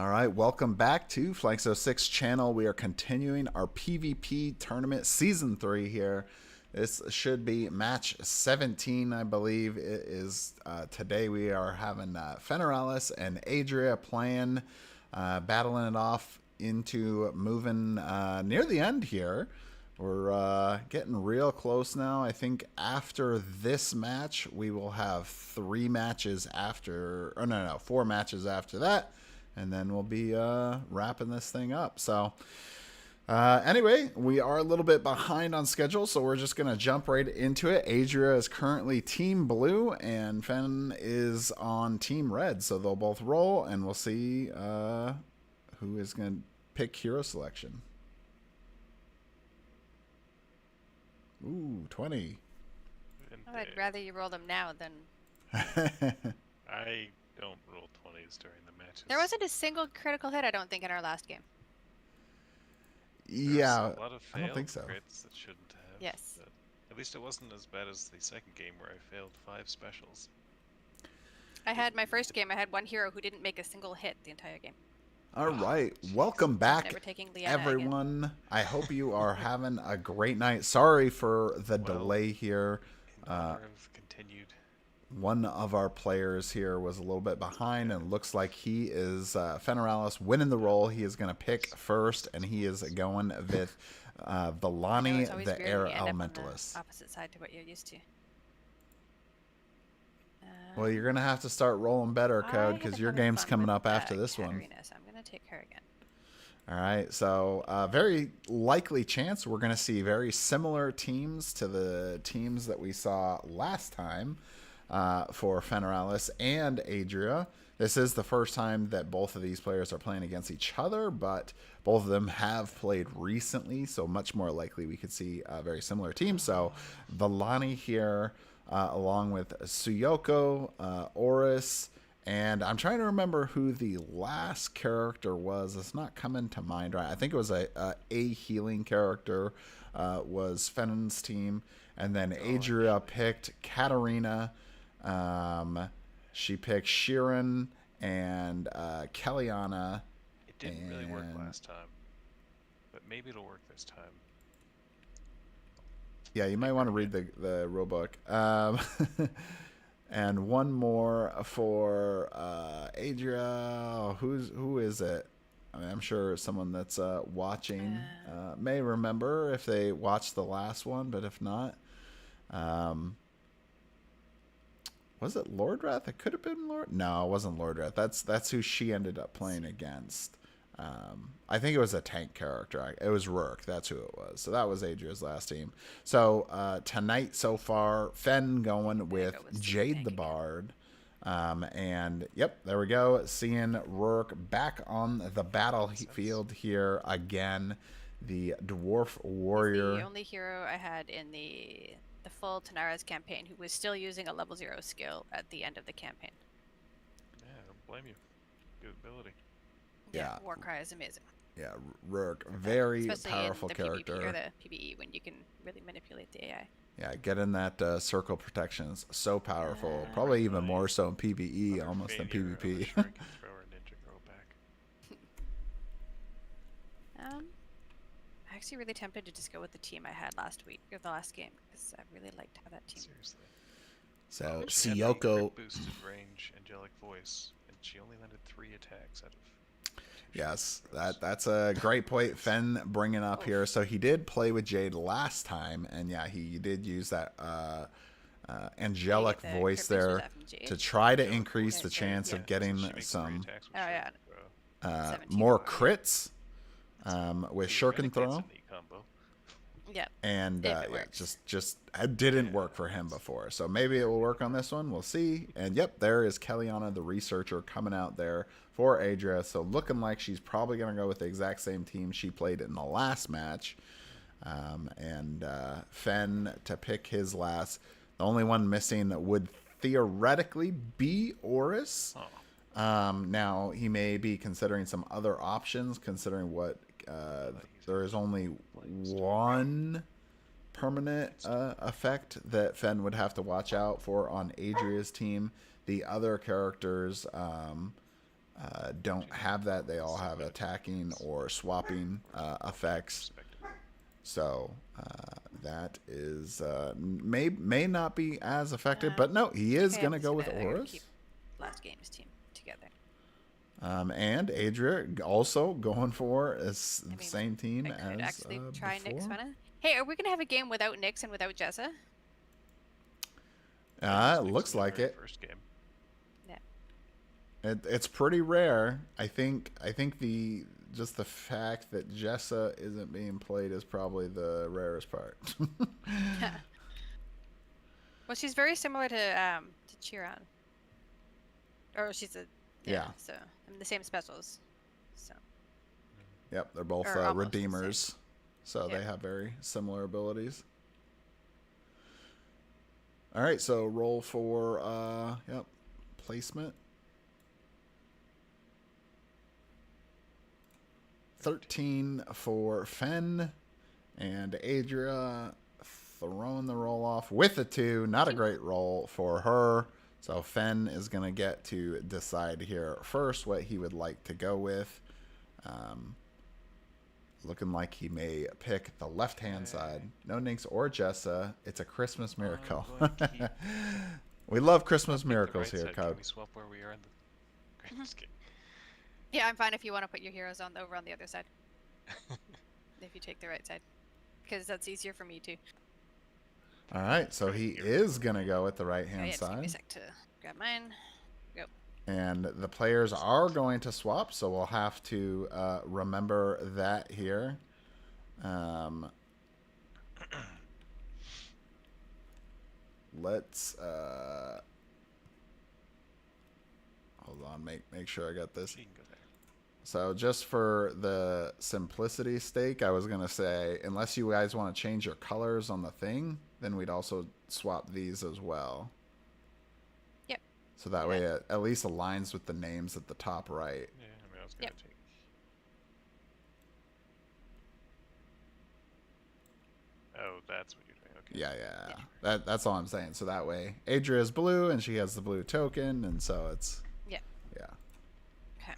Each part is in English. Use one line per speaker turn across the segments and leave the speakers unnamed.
All right, welcome back to Flanks06 channel. We are continuing our PvP tournament season 3 here. This should be match 17, I believe it is. Today we are having Fenraellis and Adria playing, battling it off into moving near the end here. We're getting real close now. I think after this match, we will have 3 matches after, or no, 4 matches after that. And then we'll be wrapping this thing up. So anyway, we are a little bit behind on schedule, so we're just going to jump right into it. Adria is currently Team Blue, and Fen is on Team Red. So they'll both roll, and we'll see who is going to pick hero selection. Ooh, 20.
I'd rather you roll them now than...
I don't roll 20s during the matches.
There wasn't a single critical hit, I don't think, in our last game.
Yeah,
a lot of
I don't think so.
crits that shouldn't have.
Yes.
But at least it wasn't as bad as the second game where I failed 5 specials.
I had my first game, I had one hero who didn't make a single hit the entire game.
All right, welcome back,
Never taking Leanna
everyone.
Again.
I hope you are having a great night. Sorry for the delay here.
In honor of continued.
One of our players here was a little bit behind, and looks like he is Fenraellis winning the roll. He is going to pick first, and he is going with Villani, the Air Elementalist.
Opposite side to what you're used to.
Well, you're going to have to start rolling better, Code, because your game's coming up after this one.
So I'm going to take her again.
All right, so very likely chance we're going to see very similar teams to the teams that we saw last time for Fenraellis and Adria. This is the first time that both of these players are playing against each other, but both of them have played recently, so much more likely we could see very similar teams. So Villani here, along with Suyoko, Oris, and I'm trying to remember who the last character was. It's not coming to mind right. I think it was a healing character was Fenn's team. And then Adria picked Katarina. She picked Sheeran and Kellyanna.
It didn't really work last time, but maybe it'll work this time.
Yeah, you might want to read the rule book. And one more for Adria. Who is it? I mean, I'm sure someone that's watching may remember if they watched the last one, but if not, was it Lordrath? It could have been Lord. No, it wasn't Lordrath. That's who she ended up playing against. I think it was a tank character. It was Rourke. That's who it was. So that was Adria's last team. So tonight so far, Fen going with Jade the Bard. And yep, there we go. Seeing Rourke back on the battlefield here again. The Dwarf Warrior.
He's the only hero I had in the full Tanares campaign who was still using a level 0 skill at the end of the campaign.
Yeah, I don't blame you. Good ability.
Yeah,
Warcry is amazing.
Yeah, Rourke, very
especially
powerful
in the
character.
PvP or the PvE when you can really manipulate the AI.
Yeah, getting that circle protection is so powerful. Probably even more so in PvE, almost than PvP.
I'm actually really tempted to just go with the team I had last week, or the last game, because I really liked how that team.
Seriously.
So
Suyoko boosted range, angelic voice, and she only landed 3 attacks out of.
Yes, that's a great point Fen bringing up here. So he did play with Jade last time, and yeah, he did use that angelic voice there to try to increase the chance of getting some more crits with Shuriken Throw.
Yeah.
And yeah, just it didn't work for him before. So maybe it will work on this one. We'll see. And yep, there is Kellyanna, the researcher, coming out there for Adria. So looking like she's probably going to go with the exact same team she played in the last match. And Fen to pick his last. The only one missing would theoretically be Oris. Now, he may be considering some other options, considering what there is only one permanent effect that Fen would have to watch out for on Adria's team. The other characters don't have that. They all have attacking or swapping effects. So that is may not be as effective, but no, he is going to go with Auras.
Keep last game's team together.
And Adria also going for same team
I could
as
actually try
before.
Nick's mana. Hey, are we gonna have a game without Nyx and without Jessa?
It looks like it.
First game.
Yeah.
It's pretty rare. I think the just the fact that Jessa isn't being played is probably the rarest part.
Well, she's very similar to Chiron. Or she's a
Yeah.
So I mean the same specials. So.
Yep, they're both
Or almost the
redeemers, so
Yep.
they have very similar abilities. All right, so roll for placement. 13 for Fen, and Adria throwing the roll off with a 2. Not a great roll for her. So Fen is going to get to decide here first what he would like to go with. Looking like he may pick the left-hand side. No Nyx or Jessa. It's a Christmas miracle. We love Christmas miracles here,
Can
Code.
we swap where we are in the... Just kidding.
Yeah, I'm fine if you want to put your heroes over on the other side. If you take the right side, because that's easier for me too.
All right, so he is going to go with the
Oh,
right-hand
yeah, just give me a
side.
sec to grab mine. Go.
And the players are going to swap, so we'll have to remember that here. Let's hold on, make sure I got this.
You can go there.
So just for the simplicity's sake, I was going to say, unless you guys want to change your colors on the thing, then we'd also swap these as well.
Yep.
So that way it at least aligns with the names at the top right.
Yeah, I mean, I was gonna take... Oh, that's what you're doing. Okay.
Yeah. That's all I'm saying. So that way, Adria is blue, and she has the blue token, and so it's...
Yeah.
Yeah.
Okay.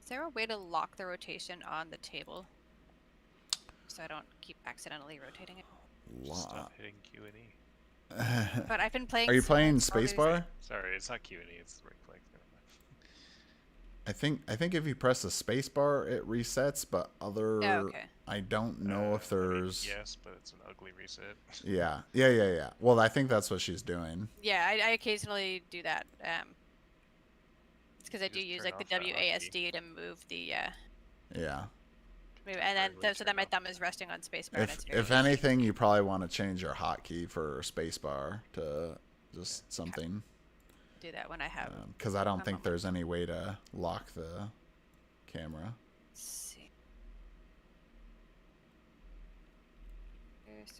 Is there a way to lock the rotation on the table, so I don't keep accidentally rotating it?
Stop hitting Q and E.
But I've been playing.
Are you
so
playing
much Baldur's
spacebar?
Sorry, it's not Q and E. It's the right click. Never mind.
I think if you press the spacebar, it resets, but other...
Oh, okay.
I don't know if there's...
I mean, yes, but it's an ugly reset.
Yeah. Well, I think that's what she's doing.
Yeah, I occasionally do that. It's because I
You
do
just
use
turn
like the
off that
WASD to move the.
Yeah.
And then
Really
so then my
turn off.
thumb is resting on spacebar. and it's very
If
easy.
anything, you probably want to change your hotkey for spacebar to just something,
do that when I have.
because I don't
a
think
moment.
there's any way to lock the camera.
Let's see.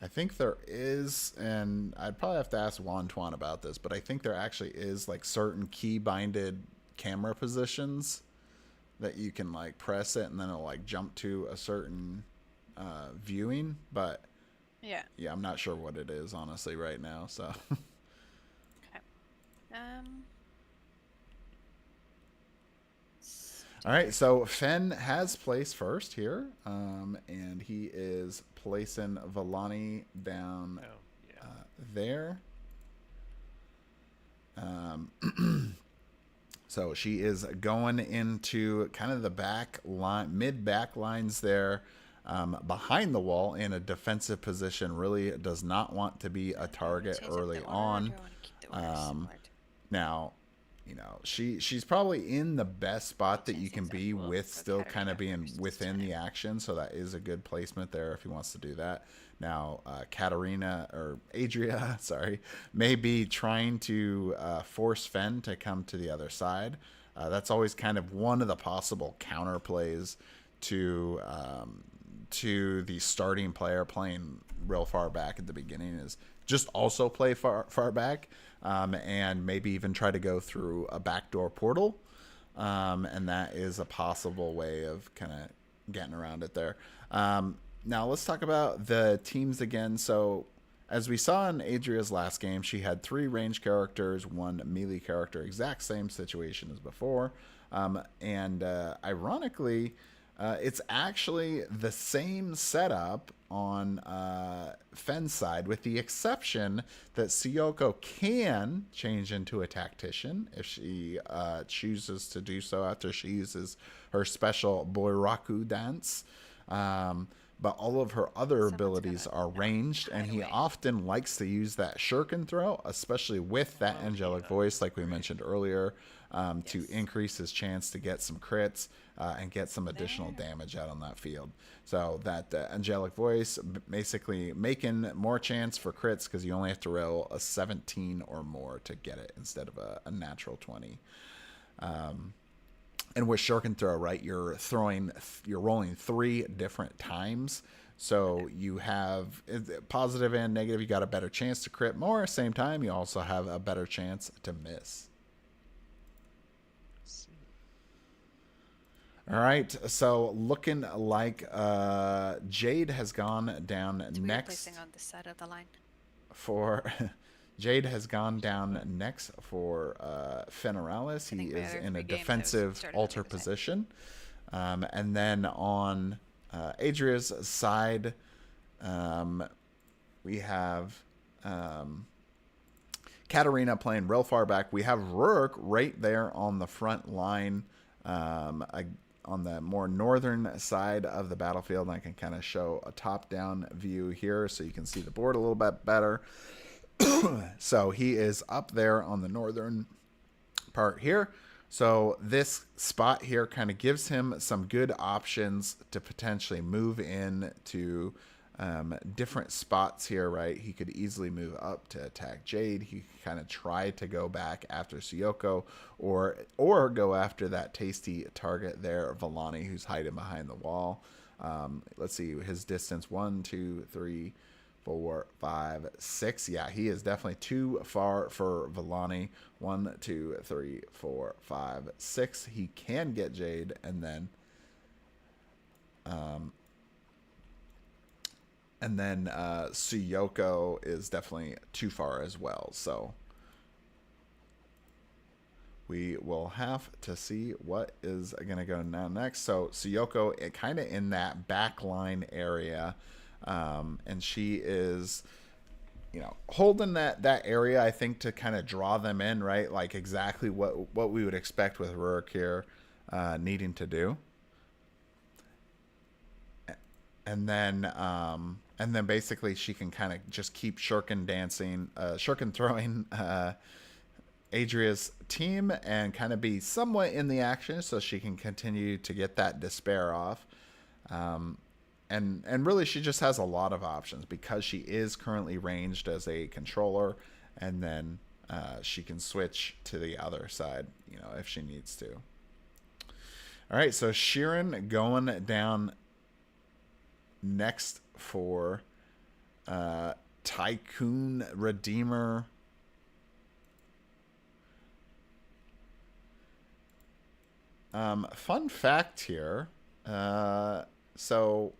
I think there is, and I'd probably have to ask Wantuan about this, but I think there actually is like certain key binded camera positions that you can like press it and then it'll like jump to a certain viewing, but
Yeah.
yeah, I'm not sure what it is honestly right now. So
Okay.
all right, so Fen has placed first here, and he is placing Vallani down
Oh, yeah.
there. So she is going into kind of the back line, mid back lines there, behind the wall in a defensive position. Really does not want to be a target
Change up
early
the order,
on.
or do I wanna keep the order similar to-
Now, you know, she's probably in the best spot that you can be
Well,
with
so
still kind of
Katarina
being
versus
within the
Tanares.
action, so that is a good placement there if he wants to do that. Now, Katarina or Adria, sorry, may be trying to force Fen to come to the other side. That's always kind of one of the possible counter plays to the starting player playing real far back at the beginning is just also play far back, and maybe even try to go through a backdoor portal, and that is a possible way of kind of getting around it there. Now let's talk about the teams again. So as we saw in Adria's last game, she had 3 range characters, 1 melee character, exact same situation as before. Ironically, it's actually the same setup on Fen's side, with the exception that Syoko can change into a tactician if she chooses to do so after she uses her special Boiraku dance. But all of her other abilities are ranged, and he often likes to use that shuriken throw, especially with that angelic voice, like we mentioned earlier, to increase his chance to get some crits and get some additional damage out on that field. So that angelic voice basically making more chance for crits, because you only have to roll a 17 or more to get it instead of a natural 20. And with shuriken throw, right, you're rolling 3 different times. So you have positive and negative. You got a better chance to crit more. Same time, you also have a better chance to miss. All right, so looking like Jade has gone down next.
On the side of the line.
For Jade has gone down next for Fenraellis. He is in a defensive altar position. And then on Adria's side, we have Katarina playing real far back. We have Rurik right there on the front line, on the more northern side of the battlefield. And I can kind of show a top-down view here so you can see the board a little bit better. So he is up there on the northern part here. So this spot here kind of gives him some good options to potentially move in to different spots here, right? He could easily move up to attack Jade. He could kind of try to go back after Syoko, or go after that tasty target there, Vallani, who's hiding behind the wall. Let's see his distance: 1, 2, 3, 4, 5, 6. Yeah, he is definitely too far for Vallani. 1, 2, 3, 4, 5, 6. He can get Jade, and then Syoko is definitely too far as well. So we will have to see what is going to go now next. So Syoko, kind of in that back line area. And she is, holding that area, I think, to kind of draw them in, right? Like exactly what we would expect with Rurik here needing to do. And then basically she can kind of just keep shuriken throwing Adria's team and kind of be somewhat in the action, so she can continue to get that despair off. And really, she just has a lot of options because she is currently ranged as a controller, and then she can switch to the other side, if she needs to. All right, so Sheeran going down next for Tycoon Redeemer. Fun fact here. So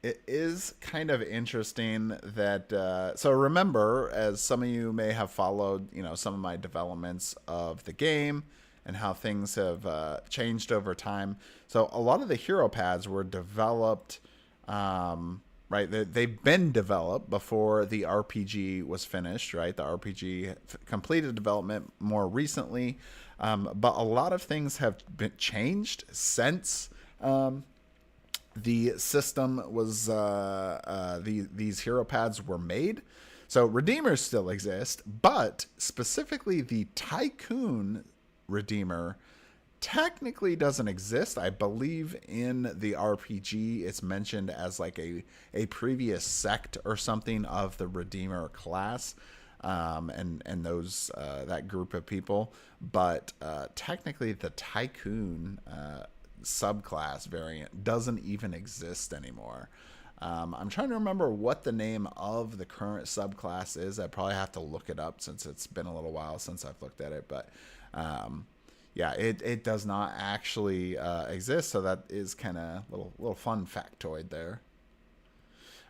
it is kind of interesting that, so remember, as some of you may have followed, some of my developments of the game and how things have changed over time. So a lot of the hero pads were developed, right? They've been developed before the RPG was finished, right? The RPG completed development more recently, but a lot of things have been changed since the system was these hero pads were made. So Redeemers still exist, but specifically the Tycoon Redeemer technically doesn't exist. I believe in the RPG it's mentioned as like a previous sect or something of the Redeemer class, and those that group of people. But technically the Tycoon subclass variant doesn't even exist anymore. I'm trying to remember what the name of the current subclass is. I probably have to look it up since it's been a little while since I've looked at it. But yeah, it does not actually exist. So that is kind of little fun factoid there.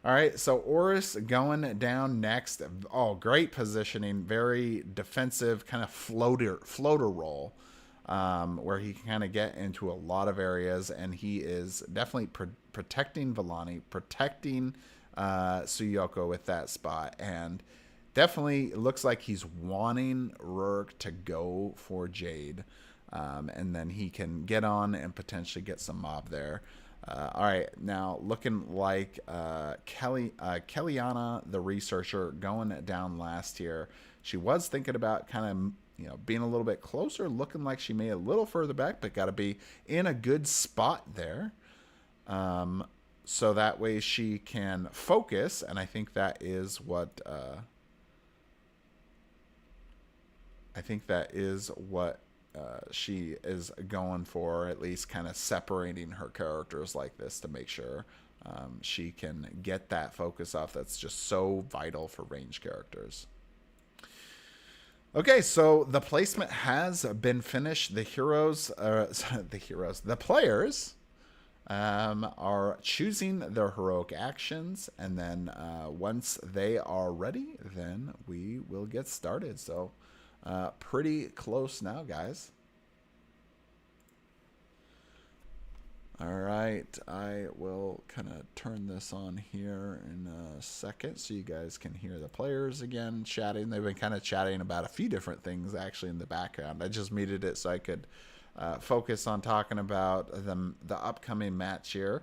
All right, so Oris going down next. Oh, great positioning, very defensive, kind of floater role, where he can kind of get into a lot of areas, and he is definitely protecting Villani, protecting Suyoko with that spot, and definitely looks like he's wanting Rurk to go for Jade, and then he can get on and potentially get some mob there. All right, now looking like Kellyanna, the researcher, going down last here. She was thinking about kind of, being a little bit closer, looking like she may a little further back, but got to be in a good spot there. So that way she can focus, and I think that is what she is going for, at least kind of separating her characters like this to make sure she can get that focus off that's just so vital for range characters. Okay, so the placement has been finished. The players are choosing their heroic actions, and then once they are ready, then we will get started. So pretty close now, guys. All right, I will kind of turn this on here in a second so you guys can hear the players again chatting. They've been kind of chatting about a few different things actually in the background. I just muted it so I could focus on talking about the upcoming match here,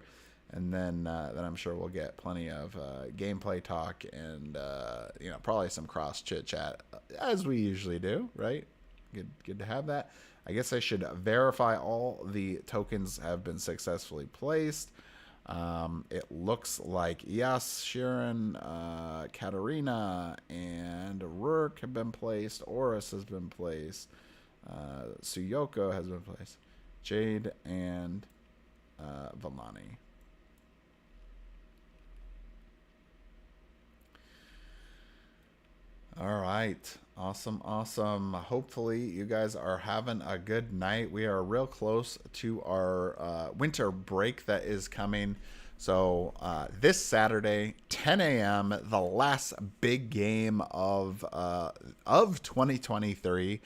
and then I'm sure we'll get plenty of gameplay talk and probably some cross chit chat as we usually do, right? Good to have that. I guess I should verify all the tokens have been successfully placed. It looks like Yas, Sharon, Katarina, and Rurk have been placed. Oris has been placed. Suyoko has been placed. Jade and Villani. All right. Awesome. Hopefully you guys are having a good night. We are real close to our winter break that is coming. So this Saturday, 10 a.m., the last big game of 2023,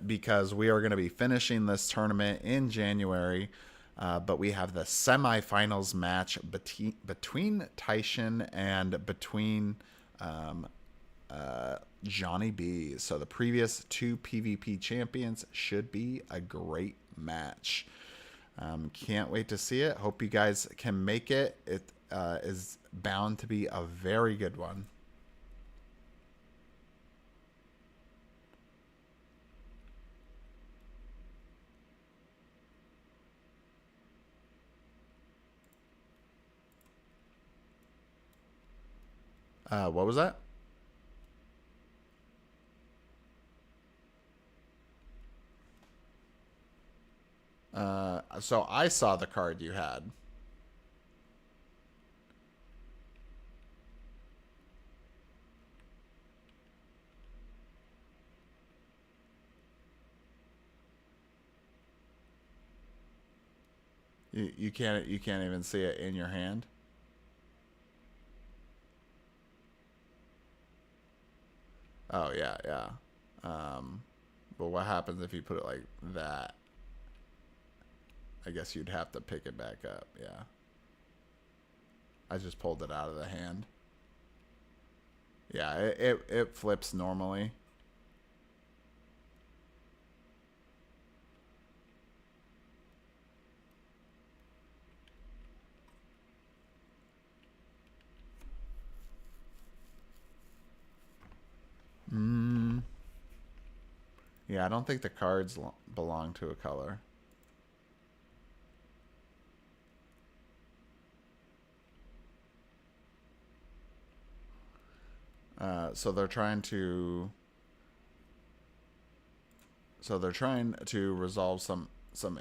because we are going to be finishing this tournament in January. But we have the semifinals match between Taishin and between Johnny B. So the previous two PvP champions should be a great match. Can't wait to see it. Hope you guys can make it. It is bound to be a very good one. What was that? So I saw the card you had. You can't even see it in your hand. Oh yeah. But what happens if you put it like that? I guess you'd have to pick it back up. Yeah. I just pulled it out of the hand. Yeah, it flips normally. Yeah, I don't think the cards belong to a color. So they're trying to resolve some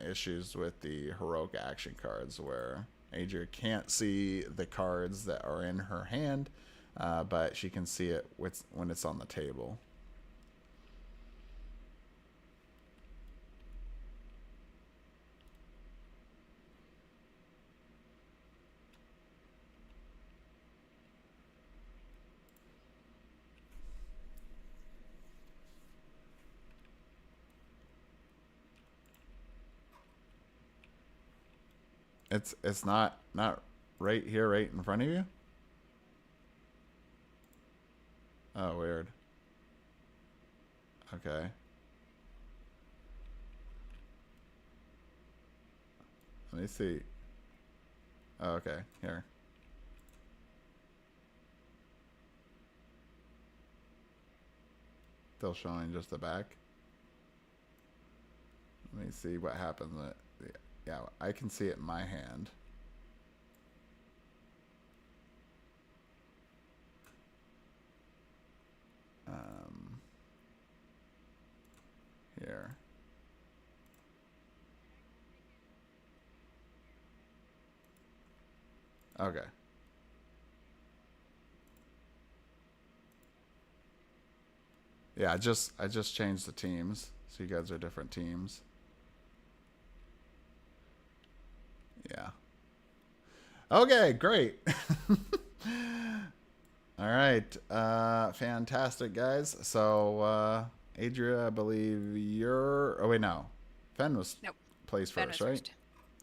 issues with the heroic action cards where Adria can't see the cards that are in her hand, but she can see it when it's on the table. It's not right here, right in front of you. Oh, weird. Okay. Let me see. Oh, okay, here. Still showing just the back. Let me see what happens. Yeah, I can see it in my hand. Here. Okay. Yeah, I just changed the teams, so you guys are different teams. Yeah. Okay, great. All right, fantastic, guys. So, Adria, I believe you're. Oh wait, no, Fen was
Nope.
plays
Fen
first,
was
right?
first.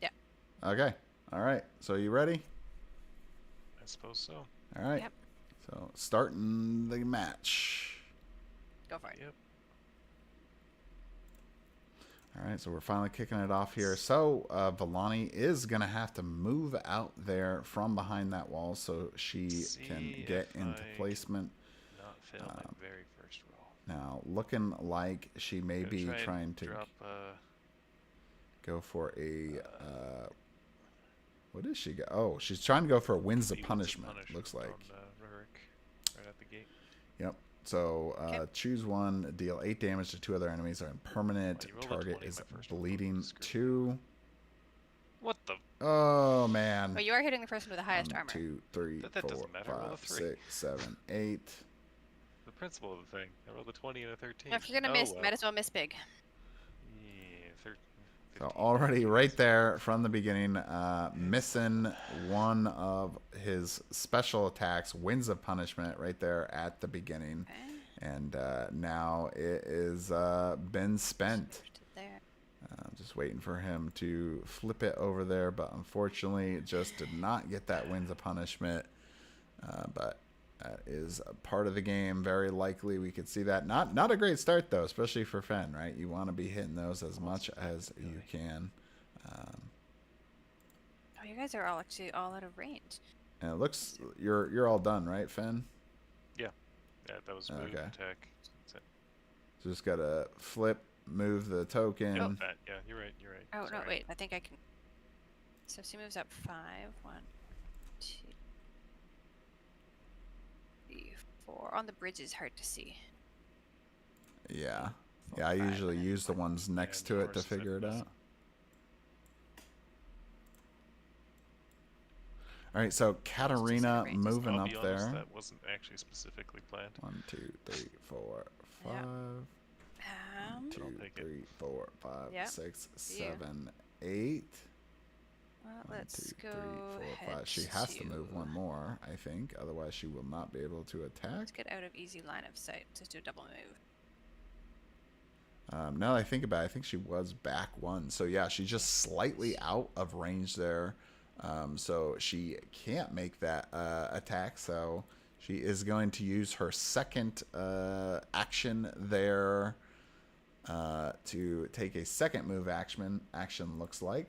Yeah.
Okay. All right. So you ready?
I suppose so.
All right.
Yep.
So starting the match.
Go for it.
Yep.
All right, so we're finally kicking it off here. So Villani is going to have to move out there from behind that wall so she can get into placement.
Not fail my very first roll.
Now, looking like she may be trying to
drop,
go for a... what is she? Oh, she's trying to go for a Winds of Punishment, looks like.
On, right at the gate.
Yep. So choose one, deal 8 damage to 2 other enemies. Are impermanent. Target is bleeding 2.
What the?
Oh man.
But you are hitting the person with the highest
1,
armor.
2, 3,
That
4,
doesn't matter. Roll a
5,
3.
6, 7, 8.
The principle of the thing. I rolled a 20 and a 13.
If you're gonna miss, might as well miss big.
Yeah, 13.
So already right there from the beginning, missing one of his special attacks, Winds of Punishment, right there at the beginning.
Okay.
And now it is been spent.
There.
Just waiting for him to flip it over there, but unfortunately just did not get that Winds of Punishment. But that is a part of the game. Very likely we could see that. Not a great start, though, especially for Fen, right? You want to be hitting those as much as you can.
Oh, you guys are all actually all out of range.
And it looks you're all done, right, Fen?
Yeah, that was move,
Okay.
attack. That's it.
So just got to flip, move the token.
Yeah, yeah, you're right.
Oh,
Sorry.
no, wait. I think I can. So she moves up 5. 1, 2, 3, 4. On the bridge is hard to see.
Yeah.
4,
Yeah, I
5,
usually
and then
use the
1.
ones next
Yeah,
to it to
yours is
figure it
at
out. All right, so Katarina
range.
moving
I'll
up
be honest,
there.
that wasn't actually specifically planned.
1, 2, 3, 4, 5.
Yeah.
1, 2,
I'll take it.
3, 4, 5,
Yep.
6,
Yeah.
7, 8.
Well,
1,
let's
2,
go
3, 4, 5.
head
She has to move one more, I think. Otherwise, she will not be able to attack.
Let's get out of easy line of sight. Just do a double move.
Now that I think about it, I think she was back 1. So, yeah, she's just slightly out of range there. So she can't make that attack. So she is going to use her second action there to take a second move action, looks like.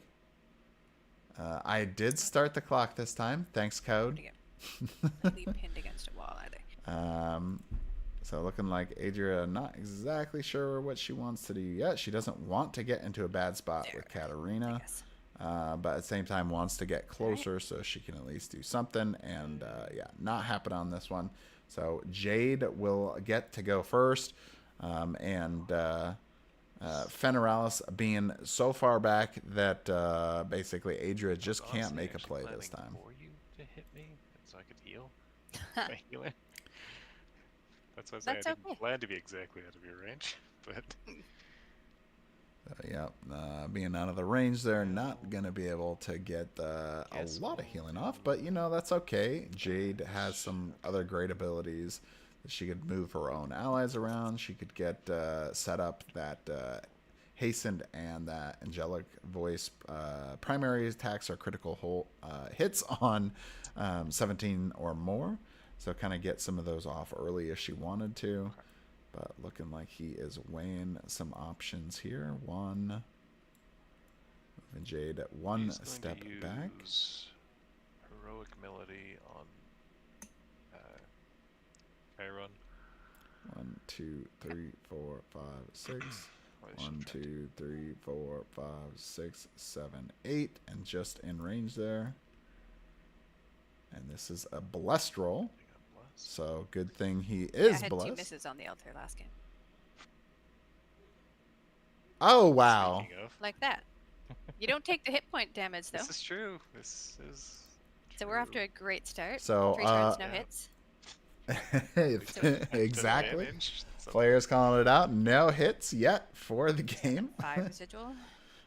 I did start the clock this time. Thanks, Code.
Completely pinned against a wall either.
So looking like Adria not exactly sure what she wants to do yet. She doesn't want to get into a bad spot with Katarina. But at the same time wants to get closer so she can at least do something. And yeah, not happen on this one. So Jade will get to go first. And Fenraellis being so far back that basically Adria just can't make a play this time.
For you to hit me, so I could heal. By healing. That's why I say I didn't plan to be exactly out of your range, but.
Yeah, being out of the range there, not going to be able to get a lot of healing off, but you know, that's okay. Jade has some other great abilities. She could move her own allies around. She could get set up that hastened and that angelic voice. Primary attacks are critical hits on 17 or more. So kind of get some of those off early if she wanted to. But looking like he is weighing some options here. One. Moving Jade one step back.
Heroic Melody on Chiron.
1, 2, 3, 4, 5, 6. 1, 2, 3, 4, 5, 6, 7, 8. And just in range there. And this is a blessed roll. So good thing he is
I had
blessed.
2 misses on the altar last game.
Oh, wow.
Like that. You don't take the hit point damage, though.
This is true. This is true.
So we're off to a great start.
So,
3 turns, no hits.
Exactly. Players calling it out. No hits yet for the game.
5 residual.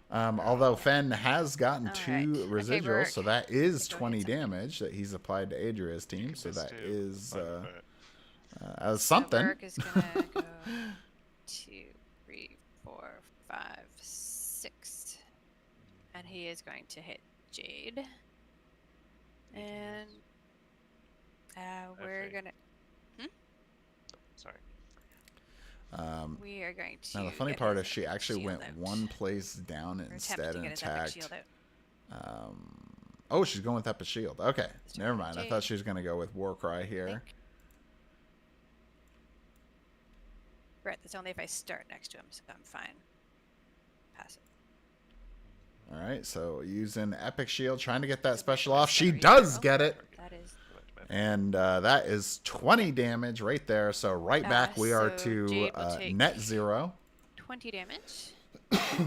Although Fen has gotten
All
2
right.
residuals,
Okay,
so that is
go
20
ahead,
damage that he's applied to Adria's team. So that
too.
is
So
something.
Rourke is gonna go 2, 3, 4, 5, 6, and he is going to hit Jade. And we're gonna.
Sorry.
We are going to.
Now the funny
get
part
his
is she actually
shield
went
out.
one place down
Or
instead
attempted to
and
get his epic
attacked.
shield out.
Oh, she's going with Epic Shield. Okay,
Let's
never
try
mind. I
Jade.
thought she was going to go with Warcry here.
Right, that's only if I start next to him, so I'm fine. Pass it.
All right, so using Epic Shield, trying to get that special
Wait,
off. She
sorry,
does
roll.
get it.
That is.
And that is 20 damage right there. So right back we are
so
to
Jade will take
net 0.
20 damage. 60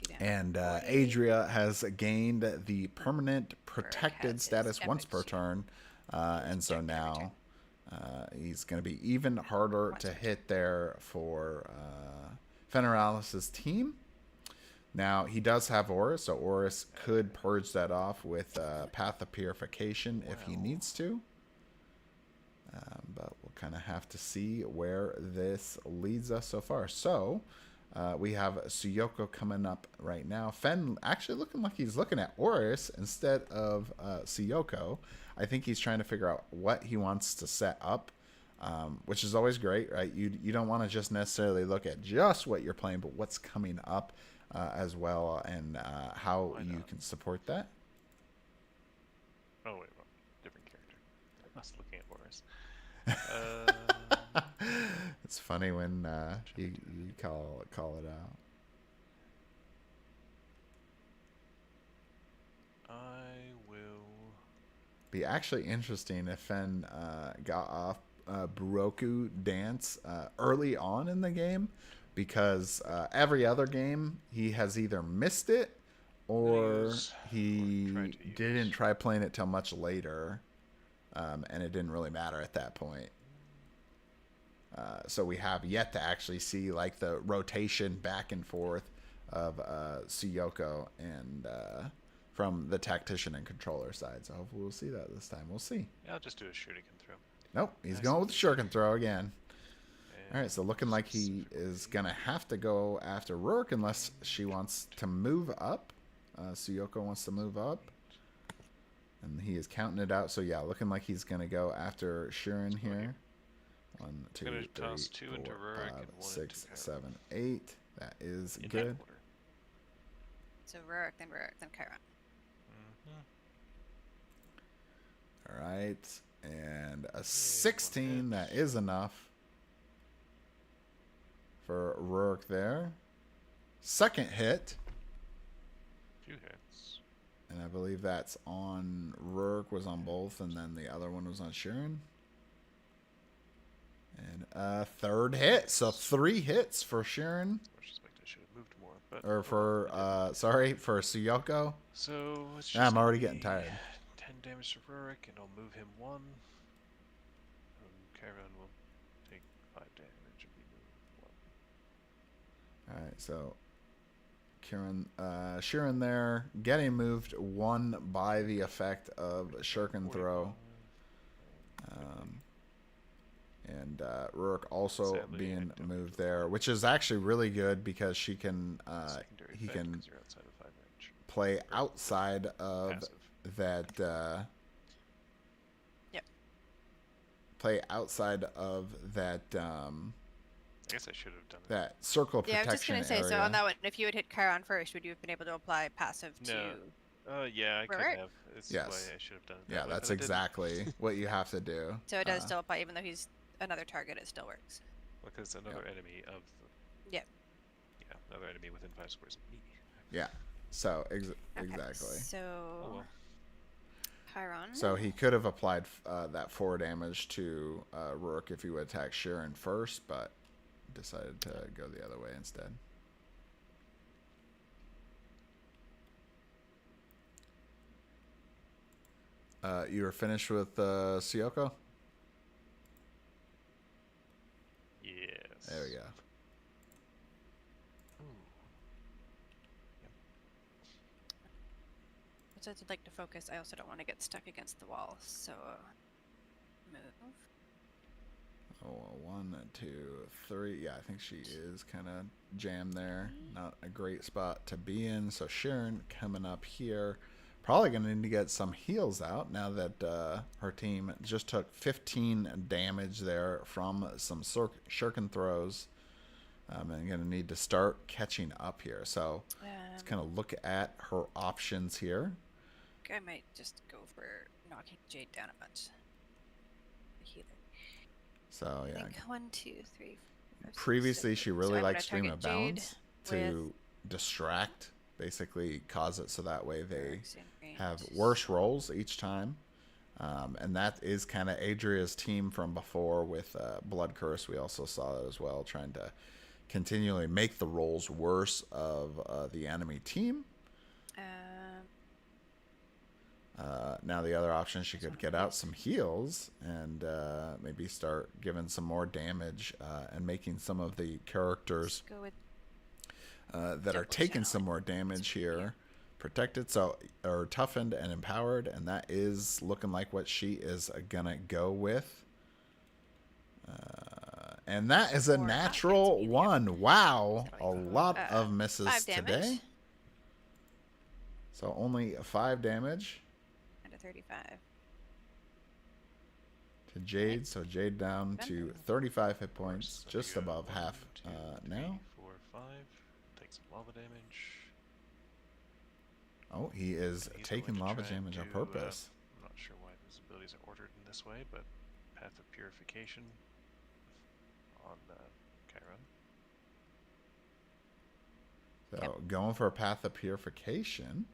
damage.
And
40.
Adria has gained the permanent
has
protected
his
status once
epic
per
shield.
turn. And so
Checked every
now he's going to be even harder
Once
to
per
hit there for Fenraellis' team. Now, he does have Aurus, so Aurus could purge that off with Path of Purification if he needs to. But we'll kind of have to see where this leads us so far. So, we have Suyoko coming up right now. Fen actually looking like he's looking at Aurus instead of Suyoko. I think he's trying to figure out what he wants to set up, which is always great, right? You don't want to just necessarily look at just what you're playing, but what's coming up as well, and how you can support that.
Oh wait, wrong. Different character. I was looking at Boris.
It's funny when you call it out.
I will.
Be actually interesting if Fen got off Buroku Dance early on in the game, because every other game he has either missed it or he didn't try playing it till much later, and it didn't really matter at that point. So we have yet to actually see like the rotation back and forth of Suyoko and from the tactician and controller side. So hopefully we'll see that this time. We'll see.
Yeah, I'll just do a shuriken throw.
Nope, he's
Nice.
going with the shuriken throw again.
And
All right, so looking like he is going to have to go after Rourke unless she wants to move up. Suyoko wants to move up. And he is counting it out. So, yeah, looking like he's going to go after Shurin here. 1, 2,
gonna
3,
toss 2 into
4,
Rurik
5,
and 1
6,
into
7, 8. That is
in that
good.
order.
So Rurik, then Chiron.
Mm-hmm.
All right. And a 16. That is enough for Rourke there. Second hit.
2 hits.
And I believe that's on Rourke, was on both, and then the other one was on Sharon. And a third hit. So 3 hits for Sharon.
I suspect I should have moved more, but
Or for, sorry, for Suyoko.
so it's
Yeah, I'm
just
already
gonna
getting
be
tired.
10 damage to Rurik, and I'll move him 1. Chiron will take 5 damage and be moved 1.
All right, so Sharon there, getting moved 1 by the effect of Shuriken Throw. And Rourke also
Sadly,
being
I don't
moved
get the
there,
flag.
which is actually really good because she can
Secondary
he
effect
can
'cause you're outside of 5 range.
play
Or
outside of
passive.
that
Yep.
play outside of that
I guess I should have done it.
that circle of
Yeah, I was just
protection
gonna say.
area.
So on that one, if you had hit Chiron first, would you have been able to apply passive
No.
to?
Yeah, I could
Robert?
have. It's
Yes.
why I should have done it.
Yeah,
That way,
that's
but I didn't.
exactly what you have to do.
So it does still apply, even though he's another target. It still works.
Because another enemy of the.
Yep.
Yeah, another enemy within 5 squares of me.
Yeah. So
Okay,
exactly.
So
Oh well.
Chiron.
So he could have applied that 4 damage to Rourke if he would attack Sharon first, but decided to go the other way instead. You were finished with Syoko?
Yes.
There we go.
Ooh.
Since I'd like to focus, I also don't want to get stuck against the wall. So move.
Oh, 1, 2, 3. Yeah, I think she is kind of jammed there. Not a great spot to be in. So Sharon coming up here. Probably going to need to get some heals out now that her team just took 15 damage there from some shuriken throws. And going to need to start catching up here. So let's kind of look at her options here.
I might just go for knocking Jade down a bunch. Healer.
So
I
yeah.
think 1, 2, 3, 4, 5, 6,
Previously,
7.
she
So
really
I'm
liked
gonna
Stream
target
of
Jade
Balance to distract, basically cause it so that way they
Rourke's in range.
have worse rolls each time. And that is kind of Adria's team from before with Blood Curse. We also saw that as well, trying to continually make the rolls worse of the enemy team. Now the other option, she could get out some heals and maybe start giving some more damage and making some of the characters
Go with
that are
double
taking some
challenge.
more damage here protected, so or toughened and empowered, and that is looking like what she is gonna go with. And that is a
4, 5
natural
hits.
one. Wow,
It's
a
going
lot
for,
of misses
5 damage.
today. So only 5 damage
And a 35.
to Jade. So Jade down to 35 hit points,
So
just
we go
above
1,
half
2, 3,
now.
4, 5. Take some lava damage.
Oh, he is
He's
taking
going to
lava
try and
damage on
do,
purpose.
I'm not sure why his abilities are ordered in this way, but Path of Purification on Chiron.
So going for a path of purification.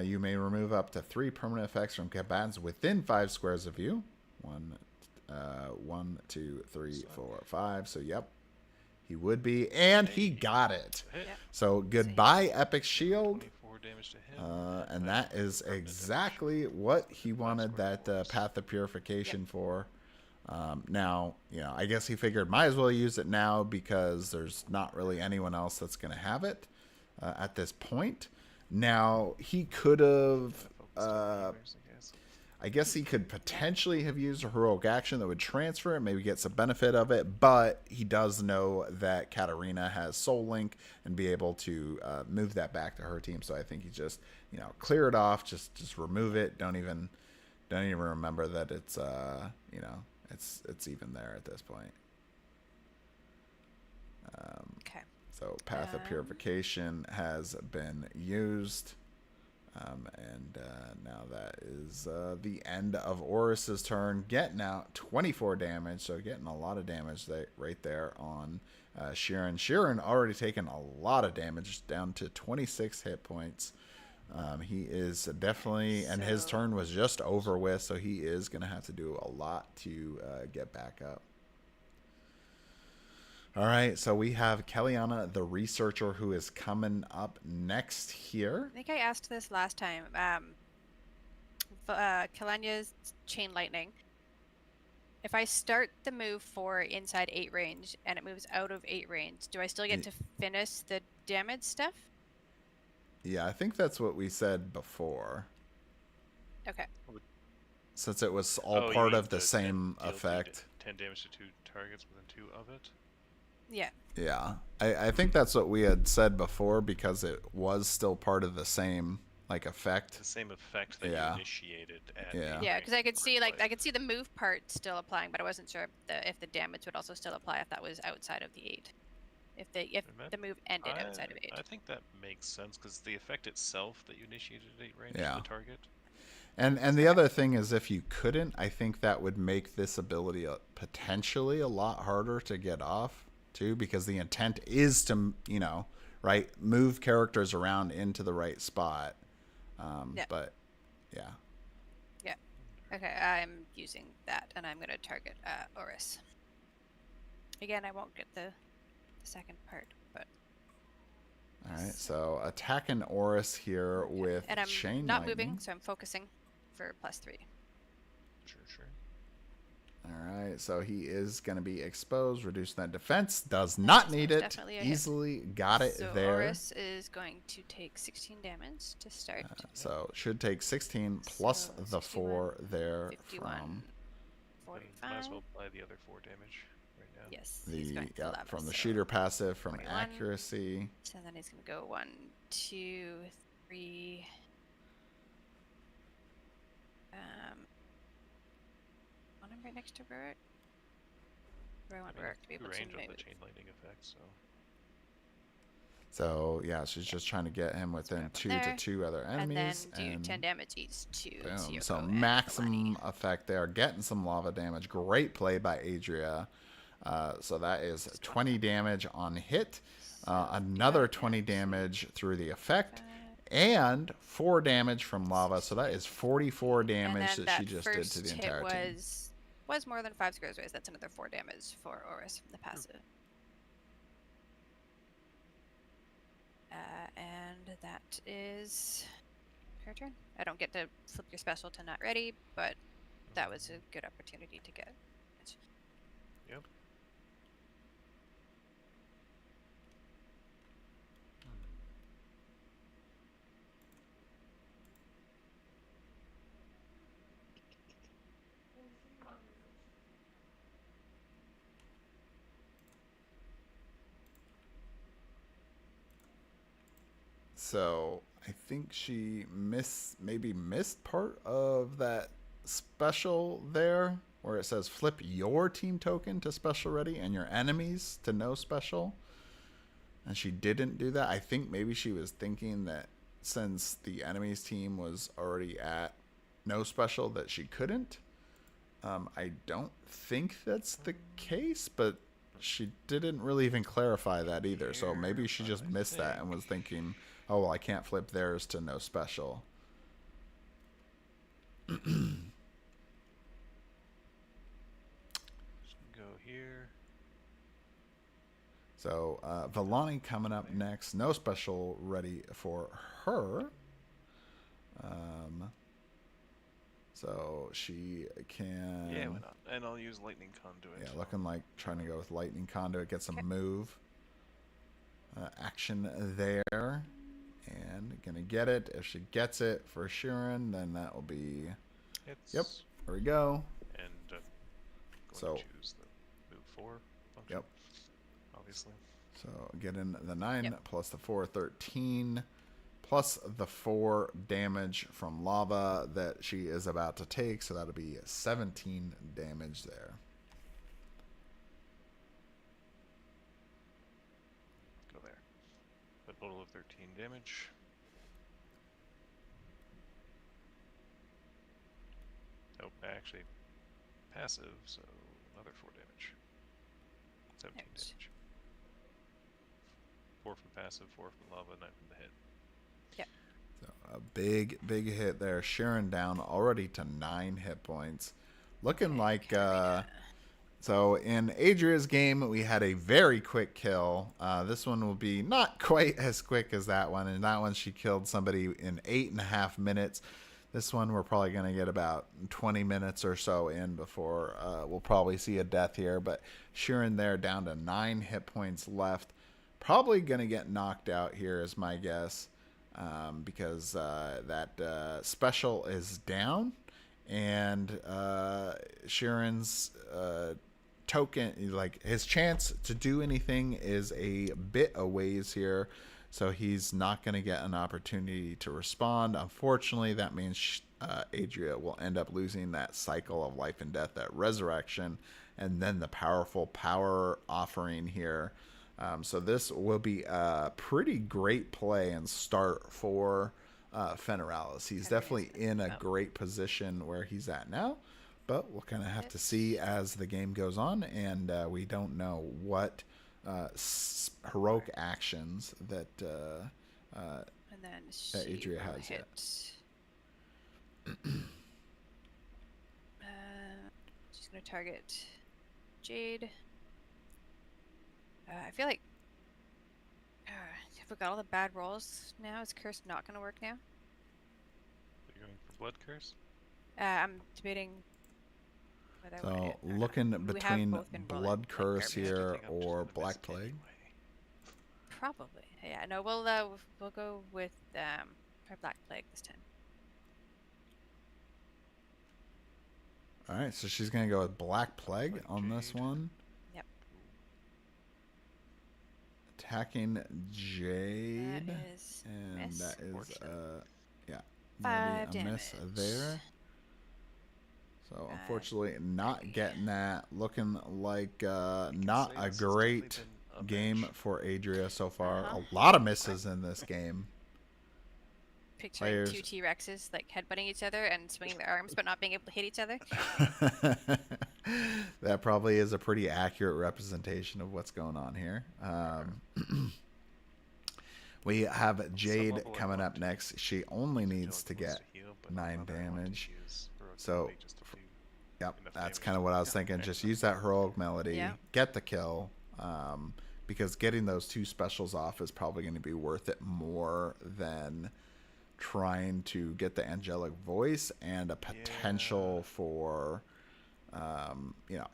You may remove up to 3 permanent effects from combatants within 5 squares of you. 1, 2, 3, 4, 5. So yep, he would be, and he got it.
Hit.
Yep.
So goodbye, Epic Shield.
24 damage to him.
And
Back
that is
permanent
exactly what he wanted
square
that
force.
path of purification for. Now, you know, I guess he figured might as well use it now because there's not really anyone else that's going to have it at this point. Now, he could have,
Focused on healers, I guess.
I guess he could potentially have used a heroic action that would transfer it, maybe get some benefit of it, but he does know that Katarina has Soul Link and be able to move that back to her team. So I think he just, you know, clear it off, just remove it. Don't even remember that it's you know, it's even there at this point.
Okay.
So Path of Purification has been used. And now that is the end of Oris's turn. Getting out 24 damage, so getting a lot of damage right there on Sharon. Sharon already taken a lot of damage, down to 26 hit points. He is definitely, and his turn was just over with, so he is going to have to do a lot to get back up. All right, so we have Kellyanna, the researcher, who is coming up next here.
I think I asked this last time. Kalenya's Chain Lightning. If I start the move for inside 8 range and it moves out of 8 range, do I still get to finish the damage stuff?
Yeah, I think that's what we said before.
Okay.
Since it was all
Oh, you
part
mean
of the same
deal
effect.
10 damage to 2 targets within 2 of it.
Yeah.
Yeah. I think that's what we had said before because it was still part of the same like effect.
The same effect that
Yeah.
you initiated at
Yeah.
Yeah, because I could see I could see the move part still applying, but I wasn't sure if the damage would also still apply if that was outside of the 8. If the move ended outside of 8.
I think that makes sense because the effect itself that you initiated at 8 range
Yeah.
to the target.
And the other thing is if you couldn't, I think that would make this ability potentially a lot harder to get off too, because the intent is to, right, move characters around into the right spot.
Yeah.
But yeah.
Yeah. Okay, I'm using that, and I'm going to target Oris. Again, I won't get the second part, but...
All right, so attacking Oris here with
and I'm
Chain
not
Lightning.
moving, so I'm focusing for +3.
Sure.
All right, so he is going to be exposed, reducing that defense. Does not need it. Easily got it
so
there.
Oris is going to take 16 damage to start.
So should take 16 plus
So
the 4 there
51,
from
45.
Might as well apply the other 4 damage right now.
Yes, he's going to lava,
from the
so
shooter passive, from
41.
accuracy.
So then he's going to go 1, 2, 3. Want him right next to Rurik? Or I want Rurik to be able to
range
move.
on the chain lightning effect, so.
So yeah, she's just trying to get him within 2 to 2 other enemies.
And then do 10 damage each to
boom.
Zyoko
So
and
maximum effect there, getting some lava damage. Great play by Adria. So that is 20 damage on hit, another 20 damage through the effect, and 4 damage from lava. So that is 44 damage that she just did to the entire team.
Was more than 5 squares raised. That's another 4 damage for Oris from the passive. And that is her turn. I don't get to flip your special to not ready, but that was a good opportunity to get.
Yep.
So I think she maybe missed part of that special there where it says flip your team token to special ready and your enemies to no special. And she didn't do that. I think maybe she was thinking that since the enemy's team was already at no special that she couldn't. I don't think that's the case, but she didn't really even clarify that either. So maybe she just missed that and was thinking, oh, well, I can't flip theirs to no special.
Just go here.
So Vellani coming up next. No special ready for her. So she can...
Yeah, why not? And I'll use Lightning Conduit.
Yeah, looking like trying to go with Lightning Conduit. Get some move action there. And gonna get it. If she gets it for Sheeran, then that will be... Yep, there we go.
And going to choose the move 4 function.
Yep.
Obviously.
So getting the 9 plus the 4, 13. Plus the 4 damage from lava that she is about to take. So that'll be 17 damage there.
Go there. A total of 13 damage. Oh, actually, passive, so another 4 damage. 17 damage. 4 from passive, 4 from lava, 9 from the hit.
Yeah.
So a big hit there. Sharon down already to 9 hit points. Looking like... So in Adria's game, we had a very quick kill. This one will be not quite as quick as that one. And that one, she killed somebody in 8.5 minutes. This one, we're probably going to get about 20 minutes or so in before we'll probably see a death here. But Sheeran there down to 9 hit points left. Probably going to get knocked out here is my guess. Because that special is down. And Sheeran's token, like his chance to do anything is a bit a ways here. So he's not going to get an opportunity to respond. Unfortunately, that means Adria will end up losing that cycle of life and death, that resurrection, and then the powerful power offering here. So this will be a pretty great play and start for Fenraellis. He's definitely in a great position where he's at now, but we'll kind of have to see as the game goes on, and we don't know what heroic actions that
and then
that Adria has
hit. She's gonna target Jade. I feel like if we got all the bad rolls now, is Curse not gonna work now?
Are you going for Blood Curse?
I'm debating whether I want
so
to do it or
looking
not.
between
both been rolling,
Blood
like,
Curse
garbage.
here
I think I'm just
or
gonna miss
Black
it
Plague.
anyway.
Probably. Yeah. No. We'll go with our Black Plague this time.
All right, so she's gonna go with Black Plague
Like
on this
Jade.
one.
Yep.
Attacking Jade,
That is
and
miss.
that is yeah,
5
maybe a miss
damage.
there. So
5,
unfortunately, not
3.
getting that. Looking like
You can
not
say
a
this has definitely
great
been a
game
match.
for Adria so far.
Uh-huh.
A lot of misses in this game.
Picturing
Players-
2 T-Rexes like headbutting each other and swinging their arms, but not being able to hit each other.
That probably is a pretty accurate representation of what's going on here. We have Jade
level
coming up
involved.
next. She only needs
Angelic
to
wants
get
heal, but
9
another I want to
damage.
use heroic
So,
ability just to do
Yep,
enough
that's
damage
kind of
to
what I was
knock
thinking.
back
Just
the-
use that heroic melody,
Yeah.
get the kill, because getting those 2 specials off is probably going to be worth it more than trying to get the angelic voice and a potential for,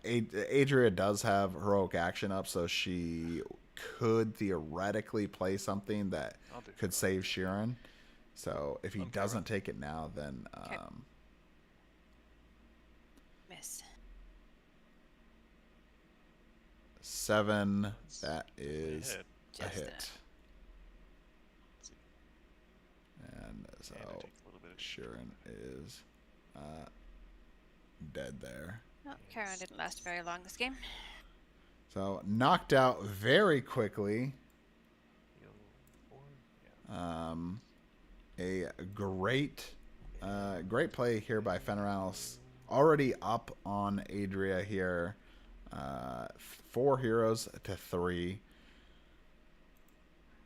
Adria does have heroic action up, so she could theoretically play something that
I'll do
could save Sheeran. So if he
Okay,
doesn't
right.
take it now, then
Okay. Miss.
7, that is
hit.
a
Just
hit.
Let's see.
And
And
so
it takes a little bit of
Sheeran is dead there.
Oh, Karen didn't last very long this game.
So knocked out very quickly.
heal 4. Yeah.
A great play here by Fenraellis. Already up on Adria here. 4 heroes to 3.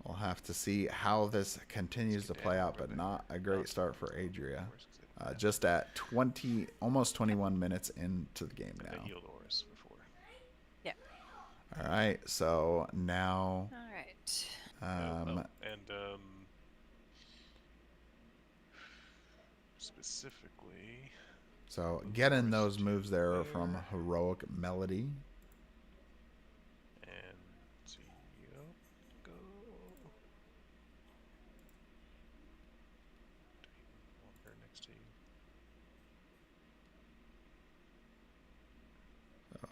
We'll have to see how this continues to play out, but not a great start for Adria. Just at almost 21 minutes into the game
I
now.
healed Horus before.
Yeah.
All right, so now
All right.
Specifically,
so getting those moves there from heroic melody.
and Tio, go. Do you want her next to you?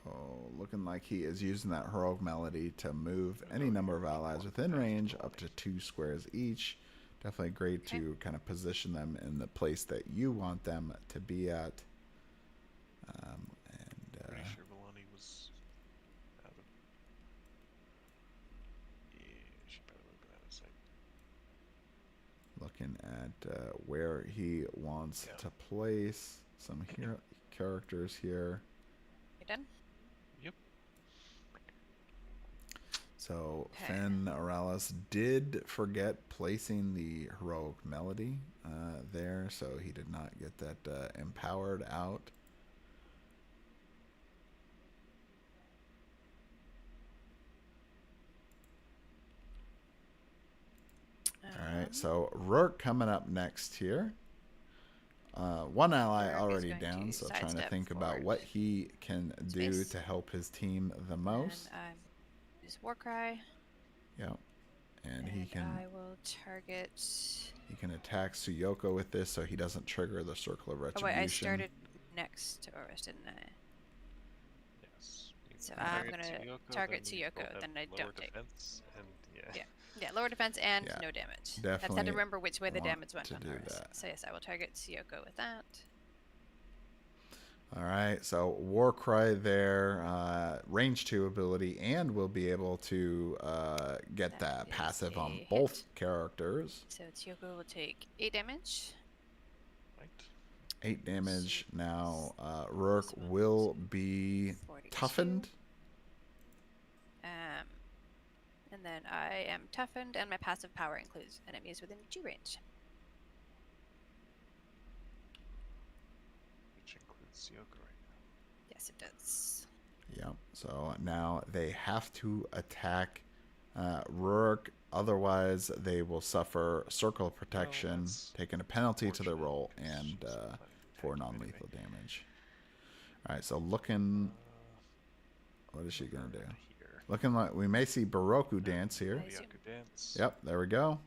Oh, looking like he is using that heroic melody to move any number of allies within range up to 2 squares each. Definitely great to kind of position them in the place that you want them to be at.
Pretty sure Valani was out of. Yeah, she probably would have been out of sight.
Looking at where he wants
Yeah.
to place some characters here.
You done?
Yep.
So
Okay.
Fenraellis did forget placing the heroic melody there, so he did not get that empowered out. All right, so Rourke coming up next here. One ally
Rourke is
already
going
down,
to
so trying to
sidestep
think about
forward.
what he can do
Space.
to help his team the most.
And use Warcry.
Yep. And he can
I will target.
attack Suyoko with this, so he doesn't trigger the Circle of
Oh
Retribution.
wait, I started next to Oris, didn't I?
Yes. You
So I'm gonna target Tsuyoko, then I don't take.
Defense and
Yeah, lower defense and
Yeah,
no damage. I
definitely
just had to remember which way the
want
damage went
to
on
do
hers.
that.
So yes, I will target Tsuyoko with that.
All right, so Warcry there, range 2 ability, and we'll be able to get that
is
passive on
a
both
hit.
characters.
So Tsuyoko will take 8 damage.
right.
8 damage. Now, Rourke will be
42.
toughened.
And then I am toughened, and my passive power includes enemies within G range.
Which includes Yoko right now.
Yes, it does.
Yep. So now they have to attack Rourke. Otherwise, they will suffer circle protection, taking a penalty to their roll, and for non-lethal damage. All right. So looking, what is she gonna do? Looking like we may see Baroku dance here. Yep. There we go.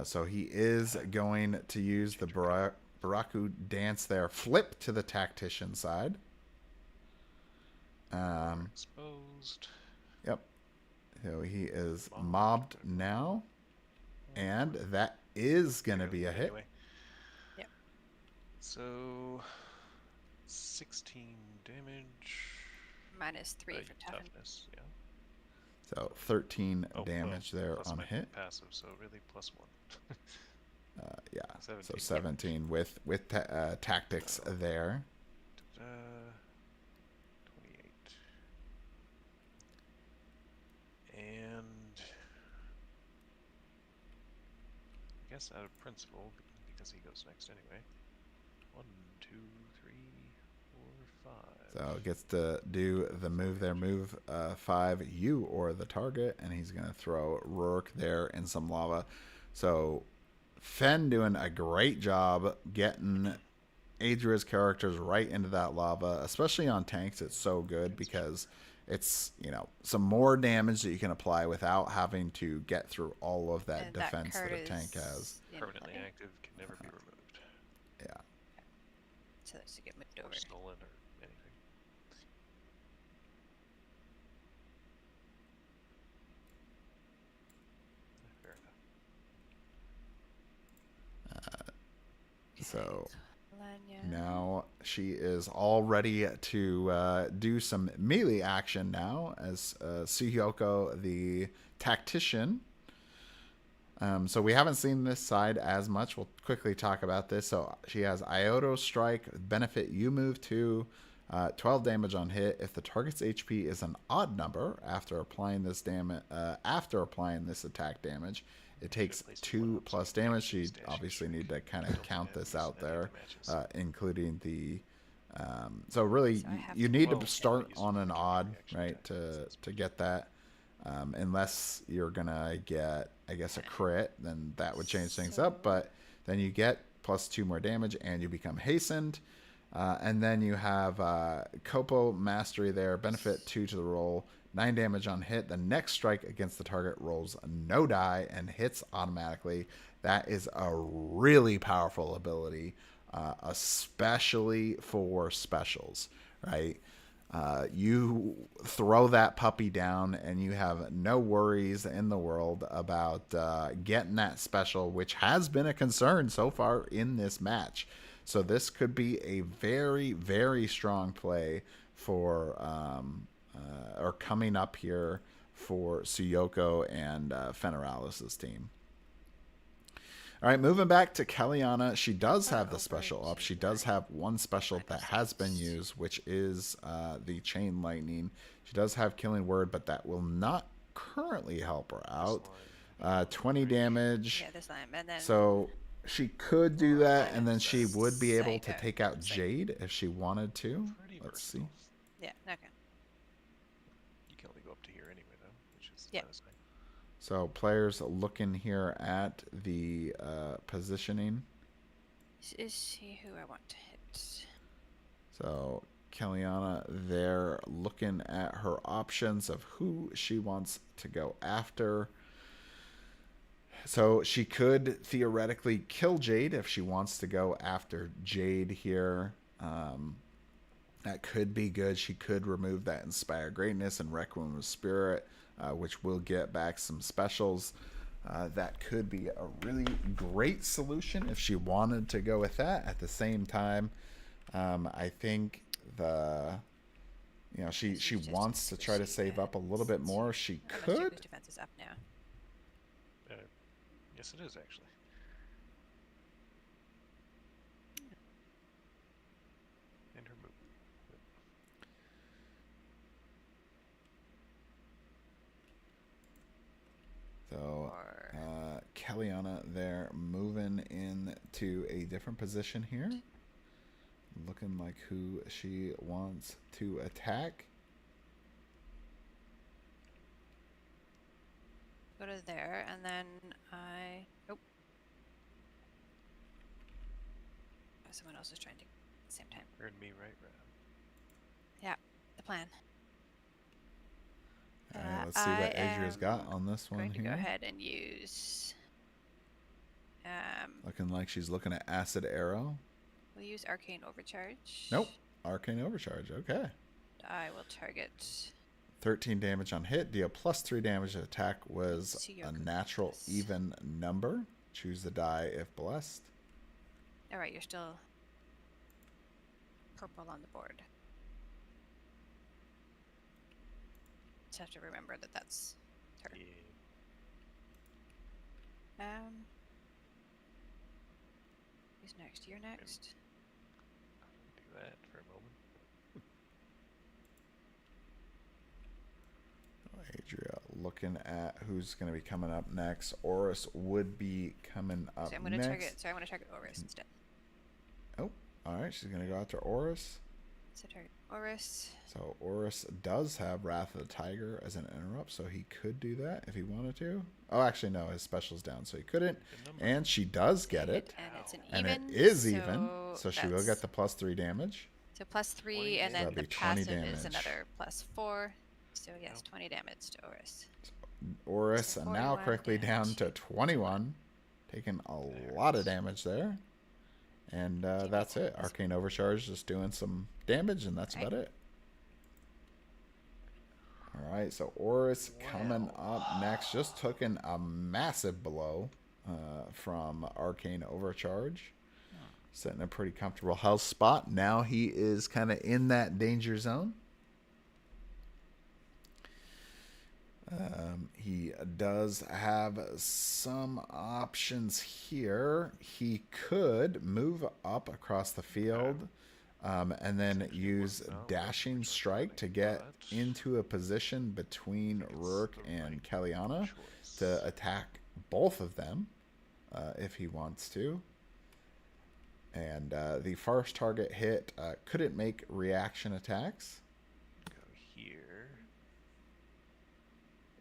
So he is going to use the Baraku dance there. Flip to the tactician side.
Exposed.
Yep. So he is mobbed now. And that is going to be a hit.
Anyway.
Yep.
So 16 damage.
Minus 3 for
toughness. Yeah.
So 13 damage there
plus
on
my
hit.
Passive, so really plus 1.
Yeah.
17.
So 17 with tactics there.
28. And I guess out of principle, because he goes next anyway. 1, 2, 3, 4, 5.
So gets to do the move there. Move 5, you or the target, and he's going to throw Rourke there in some lava. So Fen doing a great job getting Adria's characters right into that lava, especially on tanks. It's so good because it's, you know, some more damage that you can apply without having to get through all of that defense that a tank has.
Permanently active, can never be removed.
Yeah.
So that's to get moved over.
Or stolen or anything. Fair enough.
So
Lanya.
now she is all ready to do some melee action now as Tsuyoko, the tactician. So we haven't seen this side as much. We'll quickly talk about this. So she has Iodo Strike, benefit you move to 12 damage on hit. If the target's HP is an odd number after applying this attack damage, it takes 2 plus damage. She obviously need to kind of count this out there, including the. So really, you need to start on an odd, right, to get that. Unless you're gonna get, I guess, a crit, then that would change things up. But then you get plus 2 more damage, and you become hastened. And then you have Kopo Mastery there, benefit 2 to the roll, 9 damage on hit. The next strike against the target rolls no die and hits automatically. That is a really powerful ability, especially for specials, right? You throw that puppy down and you have no worries in the world about getting that special, which has been a concern so far in this match. So this could be a very, very strong play for or coming up here for Tsuyoko and Fenraellis' team. All right, moving back to Kellyanna, she does have the special up. She does have one special that has been used, which is the Chain Lightning. She does have Killing Word, but that will not currently help her out. 20 damage.
Yeah, this line. And then
so she could do that, and then she would be able to take out Jade if she wanted to. Let's see.
Yeah, okay.
You can only go up to here anyway, though, which is
nice.
So players looking here at the positioning.
Is she who I want to hit?
So Kellyanna there looking at her options of who she wants to go after. So she could theoretically kill Jade if she wants to go after Jade here. That could be good. She could remove that Inspire Greatness and Requiem of Spirit, which will get back some specials. That could be a really great solution if she wanted to go with that. At the same time, I think she wants to try to save up a little bit more. She could.
Defense is up now.
Yes, it is actually. And her move.
So Kellyanna there moving into a different position here. Looking like who she wants to attack.
Go to there, and then someone else is trying to at the same time.
Her and me, right?
Yeah, the plan.
All right, let's see what Adria's got on this one
going to
here.
go ahead and use.
Looking like she's looking at Acid Arrow.
We'll use Arcane Overcharge.
Nope. Arcane Overcharge. Okay.
I will target
13 damage on hit. Deal plus 3 damage. Attack was a natural even number. Choose the die if blessed.
All right, you're still purple on the board. Just have to remember that that's her.
Yeah.
Who's next? You're next.
Do that for a moment.
Adria looking at who's going to be coming up next. Oris would be coming up
So I'm going to
next.
target Oris instead.
Oh, all right. She's going to go after Oris.
So target Oris.
So Oris does have Wrath of the Tiger as an interrupt, so he could do that if he wanted to. Oh, actually, no. His special's down, so he couldn't. And she does get it.
And it's an
And
even.
it is even. So she will get the plus 3 damage.
So plus 3, and then
that'll
the
be 20
passive is
damage.
another plus 4. So yes, 20 damage to Oris.
Oris
So
now
41
quickly down
damage.
to 21. Taking a lot of damage there. And that's it. Arcane Overcharge just doing some damage, and that's about it. All right, so Oris coming up next. Just took in a massive blow from Arcane Overcharge. Sitting in a pretty comfortable health spot. Now he is kind of in that danger zone. He does have some options here. He could move up across the field and then use Dashing Strike to get into a position between Rourke and Kellyanna to attack both of them if he wants to. And the first target hit couldn't make reaction attacks.
Go here.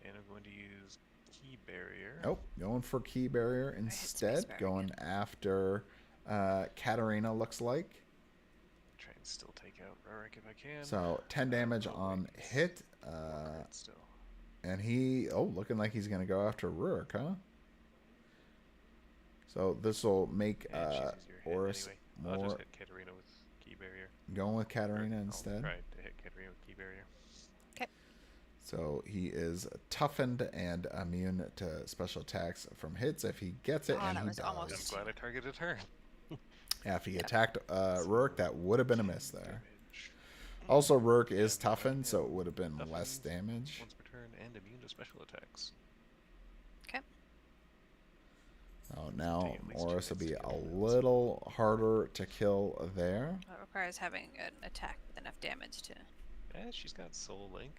And I'm going to use Key Barrier.
Oh, going for Key Barrier instead. Going after Katarina, looks like.
Try and still take out Rurik if I can.
So 10 damage on hit.
Still.
And he, looking like he's going to go after Rurik, huh? So this will make Oris
anyway. I'll
more.
just hit Katarina with Key Barrier.
Going with Katarina instead.
Right, to hit Katarina with Key Barrier.
Okay.
So he is toughened and immune to special attacks from hits if he gets it, and he does.
Almost.
I'm glad I targeted her.
Yeah, if he attacked Rurik, that would have been a miss there. Also, Rurik is toughened, so it would have been less damage.
Once per turn and immune to special attacks.
Okay.
Oh, now Oris will be a little harder to kill there.
Well, it requires having an attack with enough damage to.
Yeah, she's got Soul Link.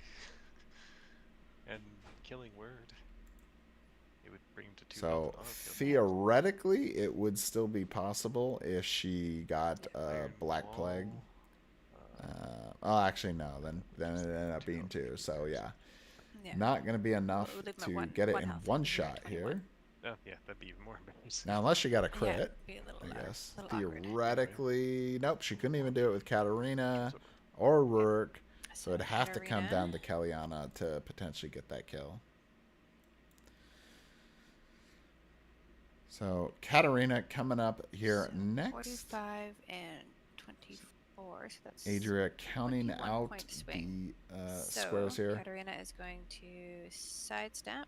And Killing Word. It would bring him to 2
So
health and auto-kill.
theoretically, it would still be possible if she got
Iron
Black
Wall.
Plague. Actually, no. Then it ended up being 2. So yeah, not going to be enough
We'll leave him at
to
one-
get it
one
in
health.
one
You're
shot
at 21.
here.
Oh, yeah, that'd be even more embarrassing.
Now, unless you got a crit,
Be a little,
I guess.
little awkward.
Theoretically, nope, she couldn't even do it with Katarina or Rurik. So it'd have to come down to Kellyanna to potentially get that kill. So Katarina coming up here next.
45 and 24. 4, so that's
Adria counting
21
out
point swing.
the
So
squares here.
Katarina is going to sidestep.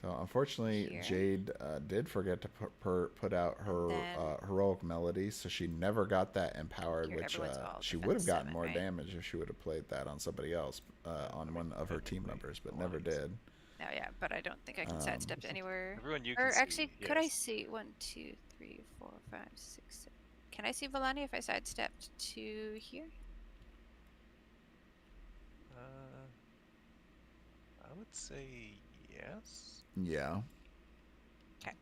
So unfortunately,
Here.
Jade did forget to put out her
then-
heroic melody, so she never got that empowered,
Here,
which
everyone's all
she would
defense
have gotten
7,
more
right?
damage if she would have played that on somebody else, on one of her team members, but never did.
No, yeah, but I don't think I can sidestep to anywhere.
Everyone you can
Or actually,
see,
could I
yes.
see 1, 2, 3, 4, 5, 6, 7? Can I see Villani if I sidestepped to here?
I would say yes.
Yeah.
Okay,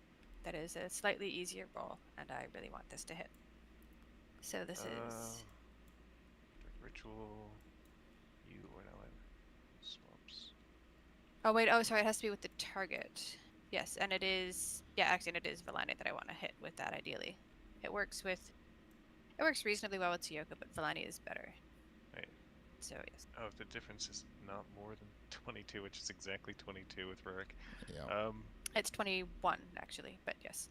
that is a slightly easier roll, and I really want this to hit. So this is
Dark Ritual. You are now in swamps.
oh wait, oh sorry, it has to be with the target. Yes, and it is actually it is Villani that I want to hit with that ideally. It works reasonably well with Tsuyoka, but Villani is better.
Right.
So yes.
Oh, if the difference is not more than 22, which is exactly 22 with Rurik.
Yeah.
It's 21 actually, but yes.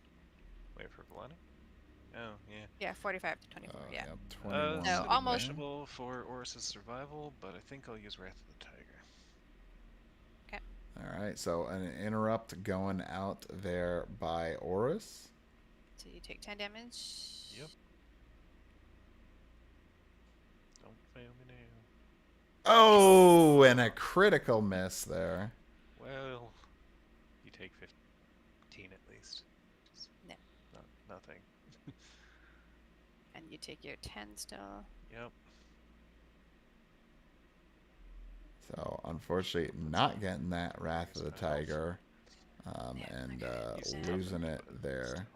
Wait for Villani? Oh, yeah.
Yeah, 45 to 24, yeah.
Yep, 21.
So almost-
questionable for Oris's survival, but I think I'll use Wrath of the Tiger.
All right, so an interrupt going out there by Oris.
So you take 10 damage.
Yep. Don't fail me now.
Oh, and a critical miss there.
Well, you take 15 at least. Just
No.
Nothing.
And you take your 10 still.
Yep.
So unfortunately, not getting that Wrath of the Tiger, and losing it there.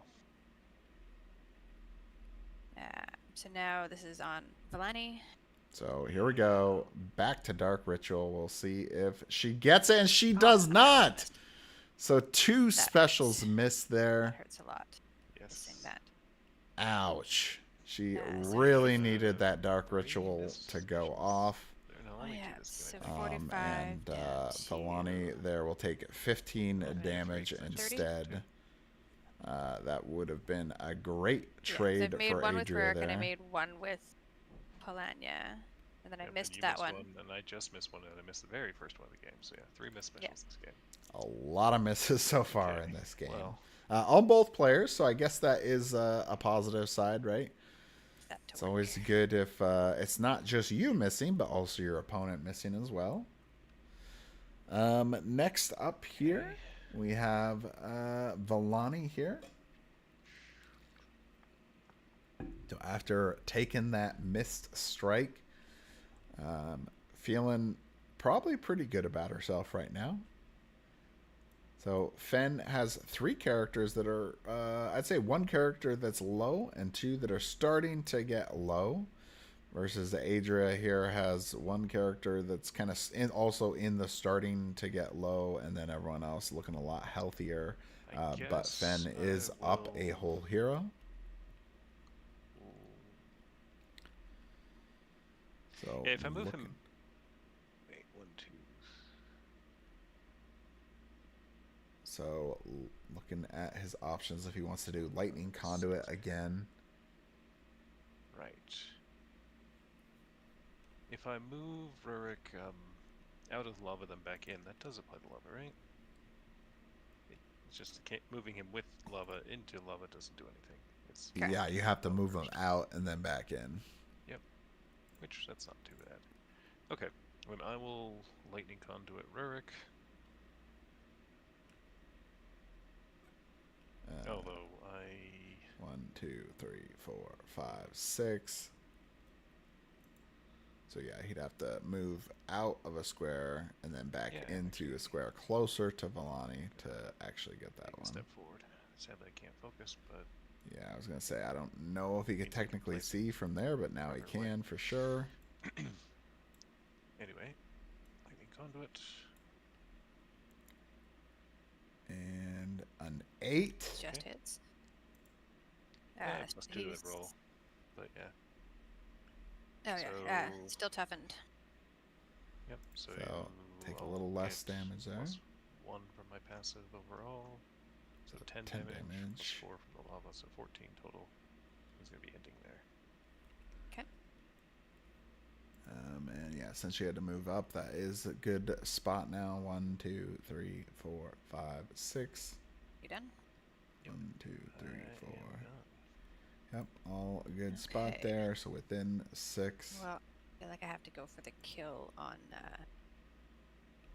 So now this is on Villani.
So here we go. Back to Dark Ritual. We'll see if she gets it, and she does not. So two specials missed
That
there.
hurts a lot.
Yes.
Missing that.
Ouch. She
so
really needed that Dark Ritual to go off.
They're only two that's
so
gonna
45
And
down to-
Villani there will take 15 damage
30?
instead. That would have been a great
Yeah, 'cause
trade
I've made
for
one with
Adria
Rurik and I
there.
made one with Polania. And then I
Yep, and
missed
you
that
missed
one.
And I just missed one, and I missed the very first one of the game. So yeah, 3 missed specials this game.
A lot of misses so far
Okay,
in this game.
well.
On both players, so I guess that is a positive side, right?
That to
It's
work.
always good if it's not just you missing, but also your opponent missing as well. Next up here, we have Villani here. So after taking that missed strike, feeling probably pretty good about herself right now. So Fen has 3 characters that are, I'd say 1 character that's low and 2 that are starting to get low. Versus Adria here has 1 character that's kind of also in the starting to get low, and then everyone else looking a lot healthier. But Fen is up a whole hero. So
Yeah, if I move him. Wait, 1, 2.
So looking at his options, if he wants to do Lightning Conduit again.
Right. If I move Rurik out of lava then back in, that does apply to lava, right? It's just moving him with lava into lava doesn't do anything. It's
Yeah, you have to move him out and then back in.
Yep. Which, that's not too bad. Okay. Then I will Lightning Conduit Rurik. Although
1, 2, 3, 4, 5, 6. So yeah, he'd have to move out of a square and then back into a square closer to Villani to actually get that one.
Step forward. Sadly, I can't focus, but
yeah, I was gonna say I don't know if he could technically see from there, but now he can for sure.
Anyway, Lightning Conduit.
And an 8.
Just hits.
Yeah, plus 2 to that roll. But yeah.
Oh yeah, still toughened.
Yep. So
take a
I'll
little less
get
damage there.
+1 from my passive overall. So 10 damage. +4 from the lava, so 14 total. He's gonna be ending there.
And yeah, since she had to move up, that is a good spot now. 1, 2, 3, 4, 5, 6.
You done?
1, 2, 3,
I
4.
am done.
Yep, all a good spot
Okay.
there. So within 6.
Well, I feel like I have to go for the kill on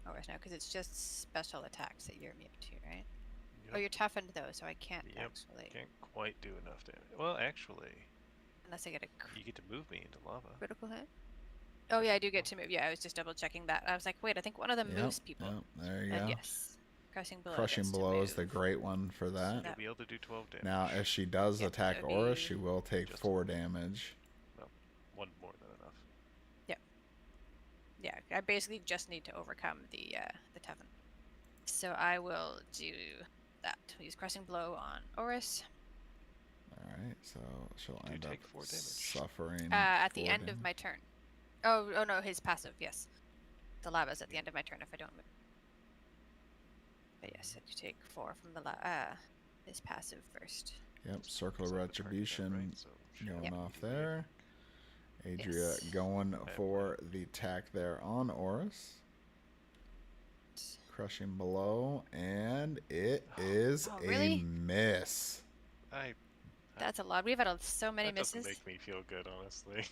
Oris now because it's just special attacks that you're immune to, right?
Yep.
Oh, you're toughened though, so I can't
Yep.
actually.
Can't quite do enough damage. Well, actually,
Unless I get a
you get to move me into lava.
critical hit. Oh yeah, I do get to move. Yeah, I was just double checking that. I was like, wait, I think one of them moves people.
Yep, there you
And
go.
yes, crushing blow.
Crushing
gets to
blow is the
move.
great one for that.
You'll be able to do 12 damage.
Now, if she does
Yep,
attack
that would
Aura,
be
she will take
just
4 damage.
Well, one more than enough.
Yeah, I basically just need to overcome the Tevin. So I will do that. Use crushing blow on Oris.
Alright, so she'll
You
end
do
up
take 4 damage.
suffering.
At the
4
end of my turn. Oh no, his passive. Yes, the lava's at the end of my turn if I don't move. But yes, I do take 4 from the his passive first.
Yep, Circle of
So the target
Retribution
down, right? So she'll
going
Yep.
off
immediately-
there. Adria
Yes.
going
Okay.
for the attack there on Oris. Crushing blow, and it is
Oh,
a
really?
miss.
That's a lot. We've had so many
that doesn't
misses.
make me feel good, honestly.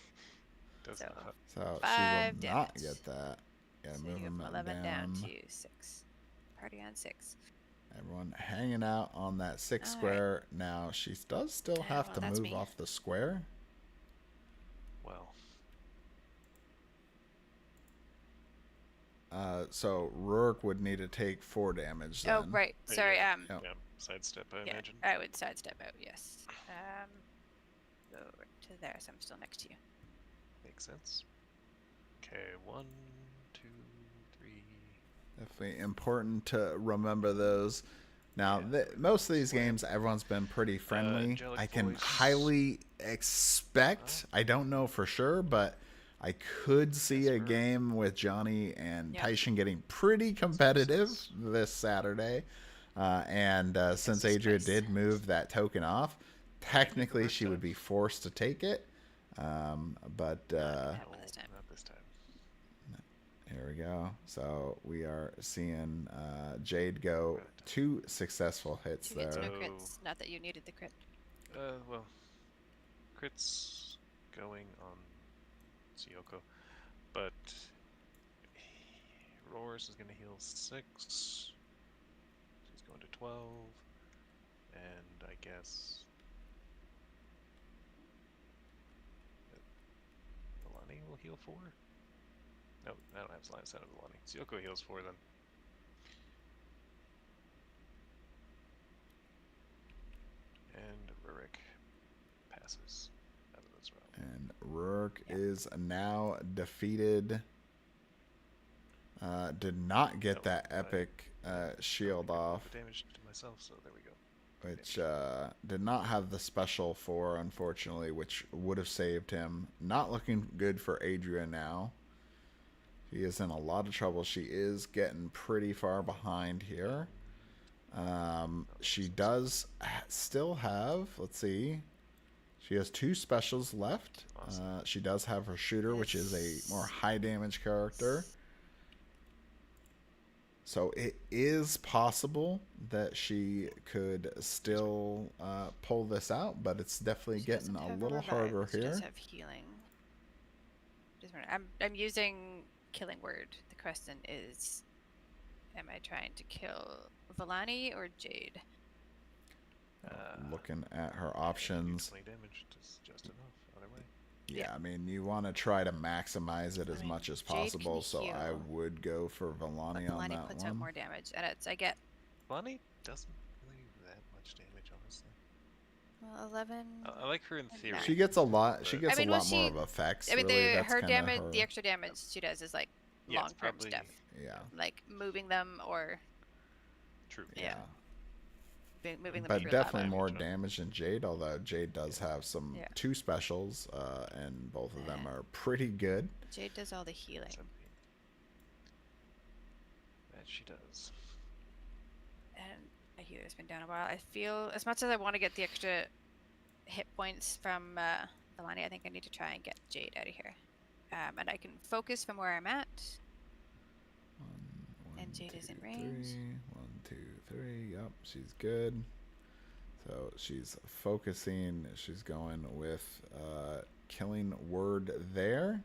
Does
So,
not.
So she
5
will not
damage.
get that. Gotta
So
move
you go
him
from 11 down
down.
to 6. Party on 6.
Everyone hanging out on that 6
All right.
square. Now she does still have
well,
to
that's
move
me.
off the square.
Well,
So Rourke would need to take 4 damage then.
Oh right,
There you
sorry.
go.
Yep.
yeah, sidestep, I
Yeah,
imagine.
I would sidestep out. Yes. Go over to there, so I'm still next to you.
Makes sense. Okay, 1, 2, 3.
Definitely important to remember those. Now,
Yeah,
most of these
square.
games, everyone's been pretty friendly.
Angelic
I can
Voice.
highly expect, I don't know for sure, but I could see a
Esper.
game with Johnny and
Yeah.
Taishan getting pretty competitive
sense.
this Saturday. And since
is
Adria
nice.
did move that token off, technically
first
she would
time.
be forced to take it. But
That one this time.
Not this time.
here we go. So we are seeing Jade go 2 successful hits
2 hits,
there.
no crits. Not that you needed the crit.
Well, crits going on Siyoko, but Roars is going to heal 6. She's going to 12, and I guess Milani will heal 4. No, I don't have line of sight of Milani. Siyoko heals 4 then. And Rurik passes out of this round.
And Rourke
Yeah.
is now defeated. Did not get
Oh,
that
I-
epic shield
I got
off,
damage to myself, so there we go.
which did not have the special 4, unfortunately, which would have saved him. Not looking good for Adria now. He is in a lot of trouble. She is getting pretty far behind here. She does still have, let's see, she has 2 specials left.
Awesome.
She does have her shooter, which is a more high damage character. So it is possible that she could still pull this out, but it's definitely
She
getting
doesn't
a
have
little
revive,
harder
she does
here.
have healing. I'm using killing word. The question is, am I trying to kill Villani or Jade?
Looking at her
Yeah, you do
options.
20 damage, just enough. Either way.
Yeah, I mean, you want to try to maximize it
I
as
mean,
much as
Jade can
possible, so I
heal,
would go for
But
Villani on
Villani
that
puts out
one.
more damage, and I get
Lonnie doesn't really do that much damage, honestly.
11.
I like her in
And
theory.
nine.
She gets a lot. She
But-
gets
I mean,
a
well,
lot more
she-
of effects.
I mean,
really. That's
her
kinda
damage,
her,
the extra damage she does is like
Yeah, it's
long term
probably-
stuff,
yeah,
like moving them or
True.
Yeah. moving them.
But
through
definitely
lava.
more
Damage, huh?
damage than Jade. Although Jade does have some
Yeah.
2 specials, and both of them
Yeah.
are pretty good.
Jade does all the healing.
That she does.
And I heal has been down a while. I feel as much as I want to get the extra hit points from Villani, I think I need to try and get Jade out of here. And I can focus from where I'm at.
One,
And Jade
two,
is in range.
3. 1, 2, 3. Yep, she's good. So she's focusing. She's going with killing word there.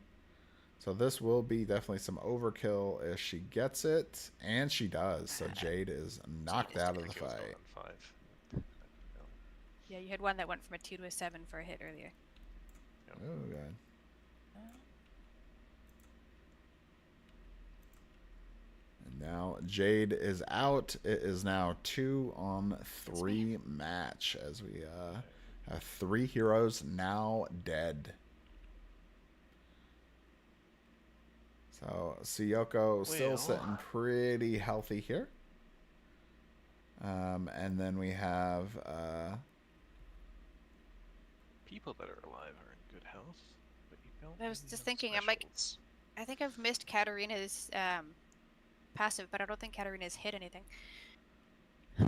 So this will be definitely some overkill if she gets it, and she does. So Jade is knocked out of the fight.
5.
Yeah, you had one that went from a 2 to a 7 for a hit earlier.
Yep.
Oh god. And now Jade is out. It is now 2-on-3 match as we have 3 heroes now dead. So Suyoko still sitting pretty healthy here. And then we have
people that are alive are in good health, but you don't.
I was
really
just
have
thinking, I'm like,
specials.
I think I've missed Katarina's passive, but I don't think Katarina's hit anything.
I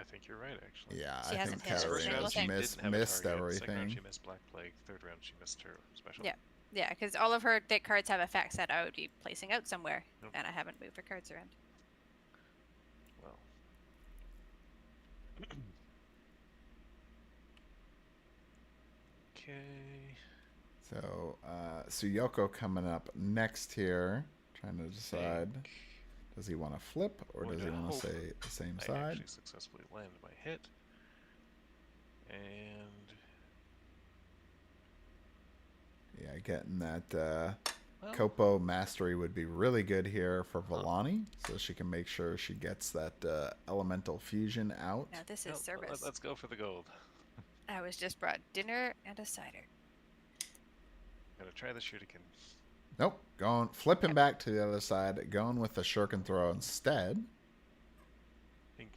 think you're right, actually.
yeah,
She
I
hasn't
think
hit a
First
single
round
Katarina's
she
thing.
missed
didn't have a target. Second round
everything.
she missed Black Plague. Third round she missed her special.
Yeah. Yeah, because all of her deck cards have effects that I would be placing out somewhere,
Yep.
and I haven't moved her cards around.
Well. Okay.
So Suyoko coming up next here, trying to decide. Does he want to flip or does he want to stay the same
I
side?
actually successfully landed my hit. And
Yeah, getting that Copo mastery would be really good here for Vellani, so she can make sure she gets that elemental fusion out.
Now this is service.
Let's go for the gold.
I was just brought dinner and a cider.
Gotta try the shuriken.
Nope, flipping back to the other side, going with the shuriken throw instead.
I think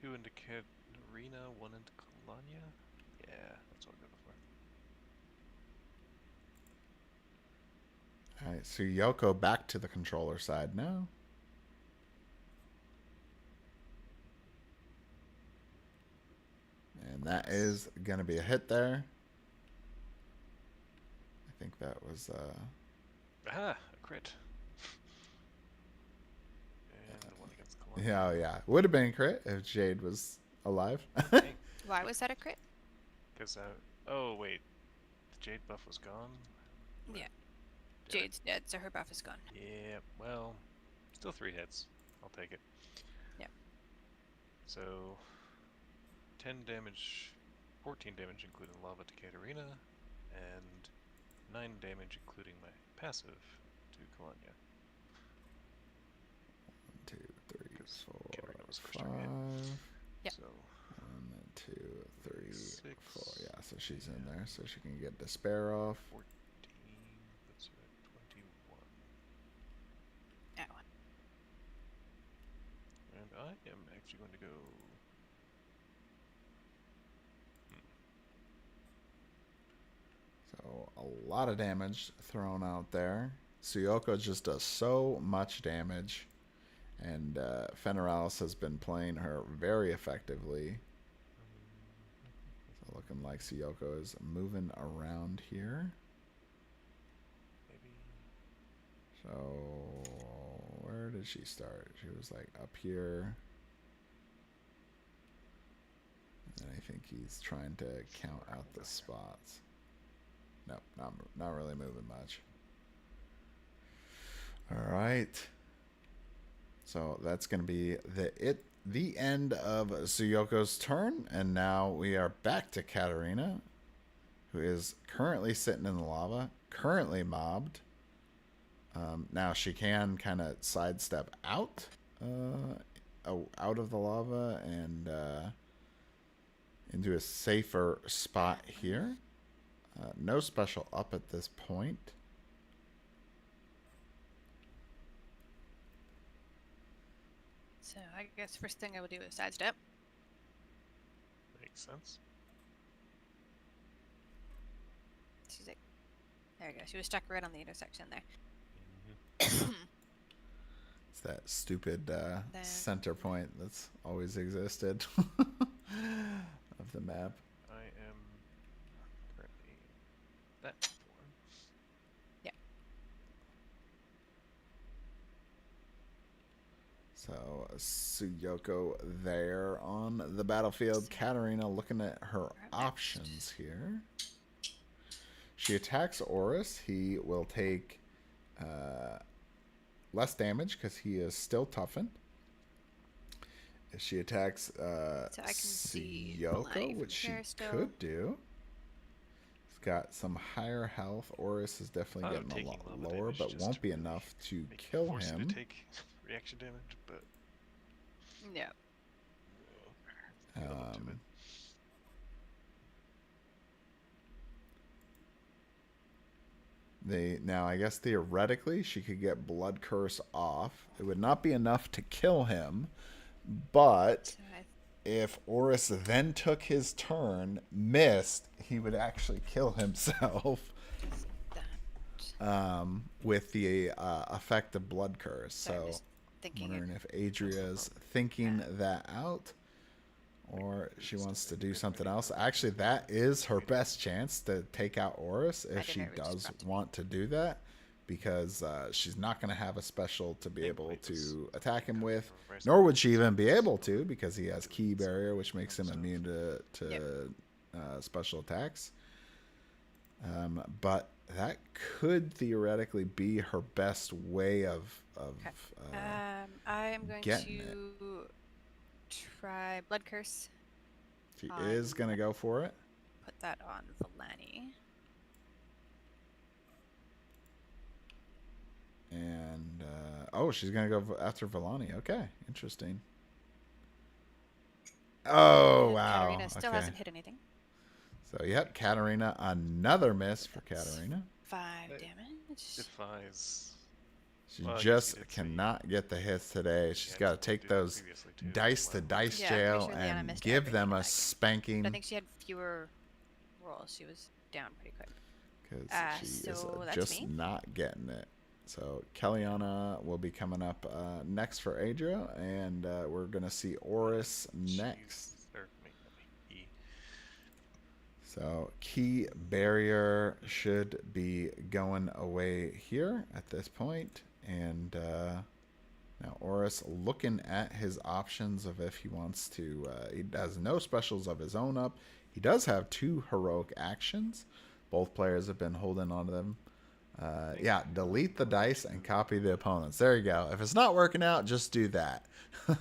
2 into Katarina, 1 into Kalanya. Yeah, that's what I'll go for.
All right, Suyoko back to the controller side now. And that is going to be a hit there. I think that was...
a crit. And the one against Kalanya.
Yeah, yeah. Would have been a crit if Jade was alive.
Why was that a crit?
Because, oh wait, the Jade buff was gone?
Yeah. Jade's dead, so her buff is gone.
Yeah, well, still 3 hits. I'll take it.
Yeah.
So, 10 damage, 14 damage including lava to Katarina, and 9 damage including my passive to Kalanya.
1, 2, 3,
Because
4,
Katarina was first
5.
target.
Yep.
So,
1, 2, 3,
6,
4. Yeah, so she's in there, so she can get despair off.
14, that's right, 21.
That one.
And I am actually going to go...
So a lot of damage thrown out there. Suyoko just does so much damage. And Fenraellis has been playing her very effectively. So looking like Suyoko is moving around here.
Maybe...
So where did she start? She was like up here. And I think he's trying to count out the spots. Nope, not really moving much. All right. So that's going to be the end of Suyoko's turn, and now we are back to Katarina, who is currently sitting in the lava, currently mobbed. Now she can kind of sidestep out of the lava and into a safer spot here. No special up at this point.
So I guess first thing I would do is sidestep.
Makes sense.
She's like, there we go. She was stuck right on the intersection there.
It's that stupid center point that's always existed of the map.
I am currently that form.
Yeah.
So Suyoko there on the battlefield. Katarina looking at her options here. She attacks Oris. He will take less damage because he is still toughened. If she attacks
So I can see
Suyoko,
Valani
which she
from here still.
could do. He's got some higher health. Oris is definitely getting a
taking
lot
lava
lower,
damage
but
just
won't
to
be
really
enough to
make
kill
force you
him.
to take reaction damage, but
Yeah.
feel up to it.
Now, I guess theoretically she could get Blood Curse off. It would not be enough to kill him, but
So
if Oris then took his turn, missed, he would actually kill himself
that.
with the effect of Blood Curse.
So I'm
So,
just thinking
wondering if Adria's thinking that out, or she wants to do something else. Actually, that is her best chance to take out Oris if she does want to do that, because she's not going to have a special to be able to attack him with, nor would she even be able to, because he has Key Barrier, which makes him immune to special attacks. But that could theoretically be her best way of
I am going to try Blood Curse.
She is going to go for it.
Put that on Valani.
And, oh, she's going to go after Valani. Okay, interesting. Oh,
And
wow.
Katarina still hasn't hit anything.
So, yep, Katarina, another miss for Katarina.
5 damage.
Defies.
She just cannot get the hits today. She's got to take those dice to dice jail and give them a spanking.
But I think she had fewer rolls. She was down pretty quick.
Because she is just not getting it. So Kellyanna will be coming up next for Adria, and we're going to see Oris next. So Key Barrier should be going away here at this point. And now Oris looking at his options of if he wants to. He has no specials of his own up. He does have 2 heroic actions. Both players have been holding on to them. Yeah, delete the dice and copy the opponents. There you go. If it's not working out, just do that.
Well,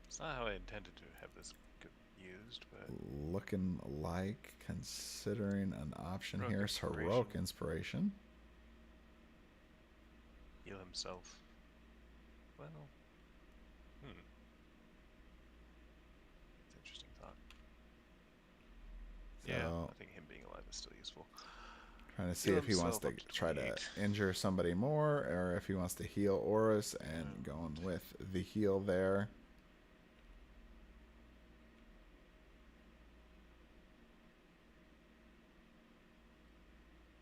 it's not how I intended to have this used, but
looking like considering an option here is heroic inspiration.
Heal himself. Well, it's an interesting thought.
So,
yeah, I think him being alive is still useful.
Trying to see if he wants to try to injure somebody more, or if he wants to heal Oris, and going with the heal there.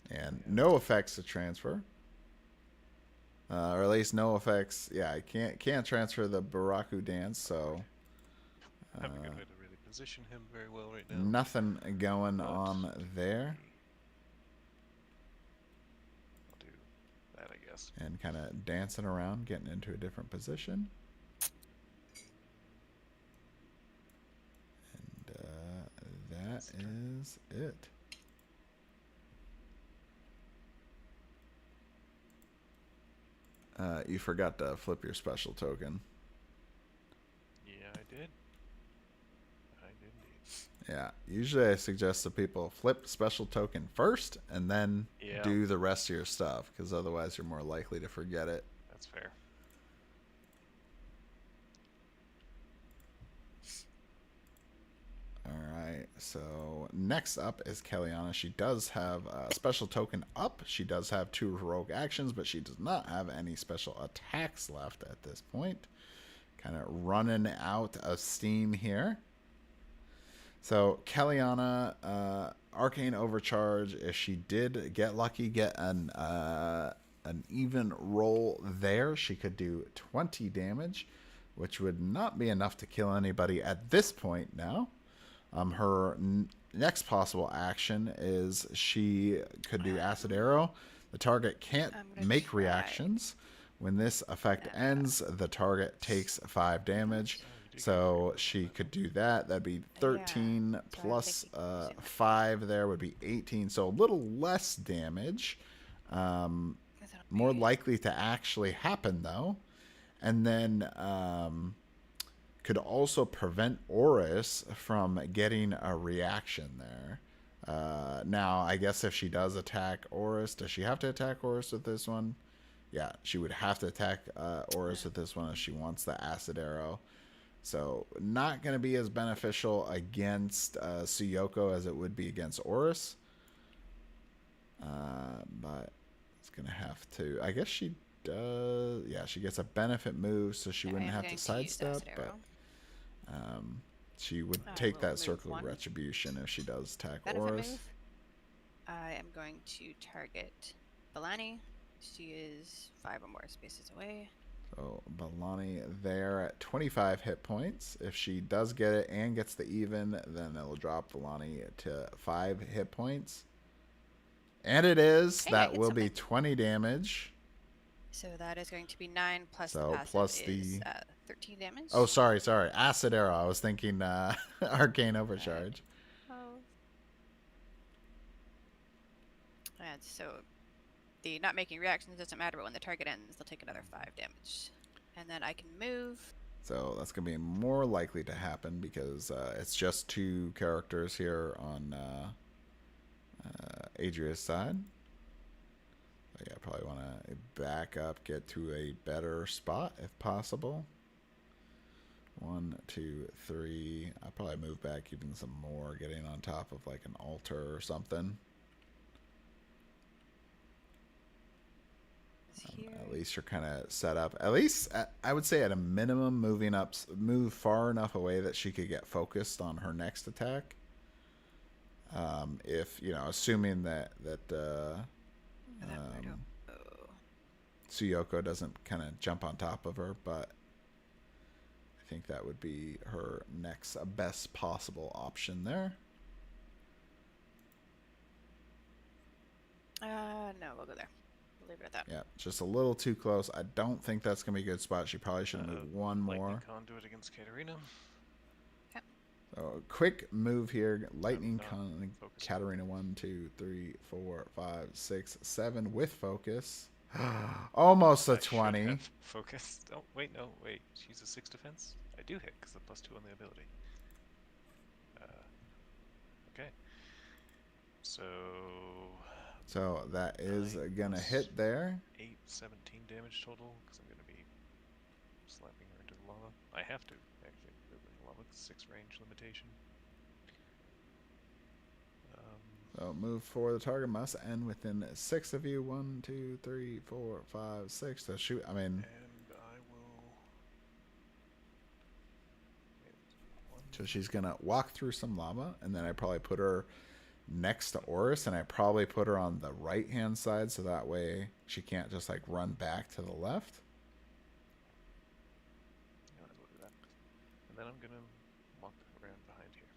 And no effects to transfer. Or at least no effects. Yeah, I can't transfer the Baraku dance, so
have a good way to really position him very well right now.
Nothing going on there.
I'll do that, I guess.
And kind of dancing around, getting into a different position. And that is it. You forgot to flip your special token.
Yeah, I did. I did indeed.
Yeah, usually I suggest that people flip special token first and then do the rest of your stuff, because otherwise you're more likely to forget it.
That's fair.
Alright, so next up is Kellyanna. She does have a special token up. She does have 2 heroic actions, but she does not have any special attacks left at this point. Kind of running out of steam here. So Kellyanna, Arcane Overcharge, if she did get lucky, get an even roll there, she could do 20 damage, which would not be enough to kill anybody at this point now. Her next possible action is she could do Acid Arrow. The target can't make reactions. When this effect ends, the target takes 5 damage. So she could do that. That'd be 13 plus 5 there would be 18. So a little less damage. More likely to actually happen, though. And then could also prevent Oris from getting a reaction there. Now, I guess if she does attack Oris, does she have to attack Oris with this one? Yeah, she would have to attack Oris with this one if she wants the Acid Arrow. So not going to be as beneficial against Suyoko as it would be against Oris. But it's going to have to... I guess she does... Yeah, she gets a benefit move, so she wouldn't have to sidestep. But she would take that Circle of Retribution if she does attack Oris.
I am going to target Vellani. She is 5 or more spaces away.
So Vellani there at 25 hit points. If she does get it and gets the even, then it'll drop Vellani to 5 hit points. And it is. Hey, that will be 20 damage.
So that is going to be 9 plus
so
the passive
plus
is 13 damage.
Oh, sorry. Acid Arrow. I was thinking Arcane Overcharge.
And so the not making reactions doesn't matter, but when the target ends, they'll take another 5 damage. And then I can move.
So that's going to be more likely to happen because it's just 2 characters here on Adria's side. So yeah, I probably want to back up, get to a better spot if possible. 1, 2, 3. I'll probably move back even some more, getting on top of like an altar or something. At least you're kind of set up. At least I would say at a minimum, move far enough away that she could get focused on her next attack. If assuming that Suyoko doesn't kind of jump on top of her, but I think that would be her next best possible option there.
No, we'll go there. Leave it at that.
Yeah, just a little too close. I don't think that's going to be a good spot. She probably should move one more.
Lightning Conduit against Katarina.
Okay.
So a quick move here. Lightning Conduit, Katarina. 1, 2, 3, 4, 5, 6, 7 with focus. Almost a 20.
Focus. Oh, wait. She's a 6 defense? I do hit because the +2 on the ability. Okay. So
that is gonna hit there.
8, 17 damage total because I'm gonna be slapping her into the lava. I have to actually move in the lava. 6 range limitation.
So move for the target must end within 6 of you. 1, 2, 3, 4, 5, 6 to shoot. I mean.
And I will.
So she's gonna walk through some lava, and then I probably put her next to Oris, and I probably put her on the right hand side so that way she can't just like run back to the left.
Yeah, I will do that. And then I'm gonna walk around behind here.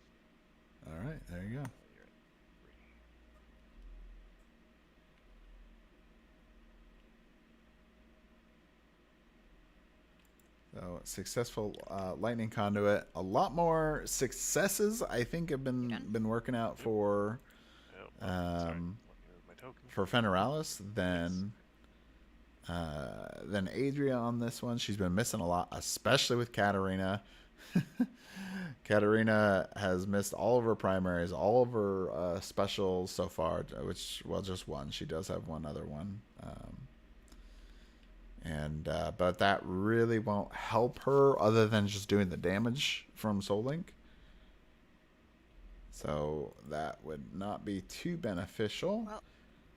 All right, there you go.
You're at 3.
So successful lightning conduit. A lot more successes I think have been working out for Fenraellis than Adria on this one. She's been missing a lot, especially with Katarina. Katarina has missed all of her primaries, all of her specials so far, just one. She does have one other one. But that really won't help her other than just doing the damage from Soul Link. So that would not be too beneficial.
Well,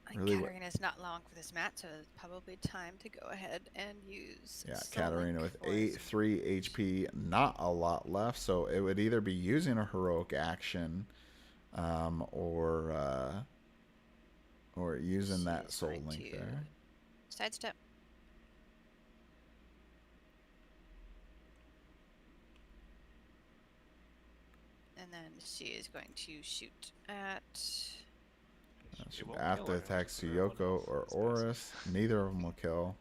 Katarina's not long for this match, so it's probably time to go ahead and use.
Yeah, Katarina with 3 HP, not a lot left. So it would either be using a heroic action, or using that Soul Link there.
Sidestep. And then she is going to shoot at.
It
Should
won't
have
kill
to
her,
attack
just put her at 1
Suyoko
health.
or
It's passive.
Oris. Neither of them will kill.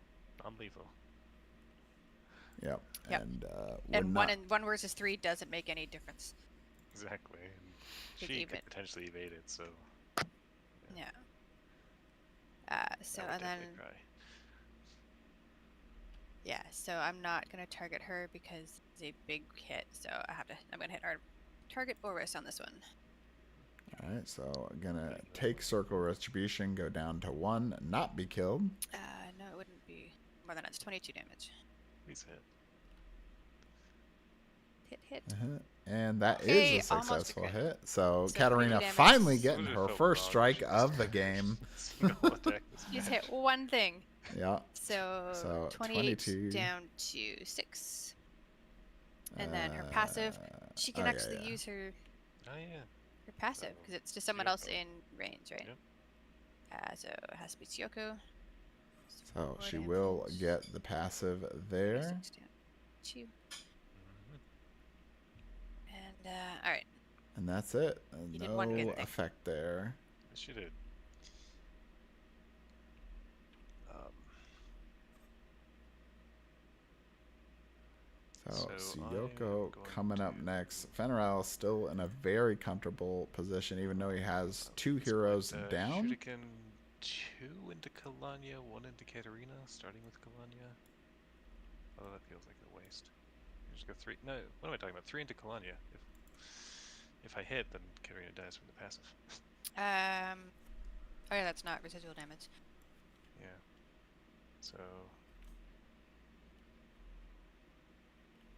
Non-lethal.
Yep.
Yep.
And would
And
not.
one versus 3 doesn't make any difference.
Exactly. And
It's
she
even.
could potentially evade it, so
Yeah. So
that would
and then
definitely cry.
yeah, so I'm not gonna target her because it's a big hit. So I'm gonna hit our target Oris on this one.
All right, so I'm gonna take Circle Retribution, go down to 1, not be killed.
No, it wouldn't be more than that. It's 22 damage.
Please hit.
Hit.
And that
Okay,
is a
almost a
successful
crit.
hit. So
22
Katarina
damage.
finally
Would
getting
have
her
felt
first
wrong
strike
if she
of the
just
game.
single attack this
She's
match.
hit one thing.
Yeah.
So 28
22.
down to 6. And then her passive, she can
oh, yeah,
actually
yeah.
use her
Oh yeah.
passive because it's to someone
Suyoko.
else in range, right?
Yep.
So it has to be Suyoko.
So
4
she will
damage,
get the passive there.
26 down. 2. And all right.
And that's it.
You did one good
No
thing.
effect there.
She did.
So
So
Suyoko
I'm going
coming up
to-
next. Fenraellis still in a very comfortable position, even though he has 2
Let's
heroes
put,
down.
Shuriken 2 into Kalanya, 1 into Katarina, starting with Kalanya. Oh, that feels like a waste. Just go 3. No, what am I talking about? 3 into Kalanya. If I hit, then Katarina dies from the passive.
Oh yeah, that's not residual damage.
Yeah. So.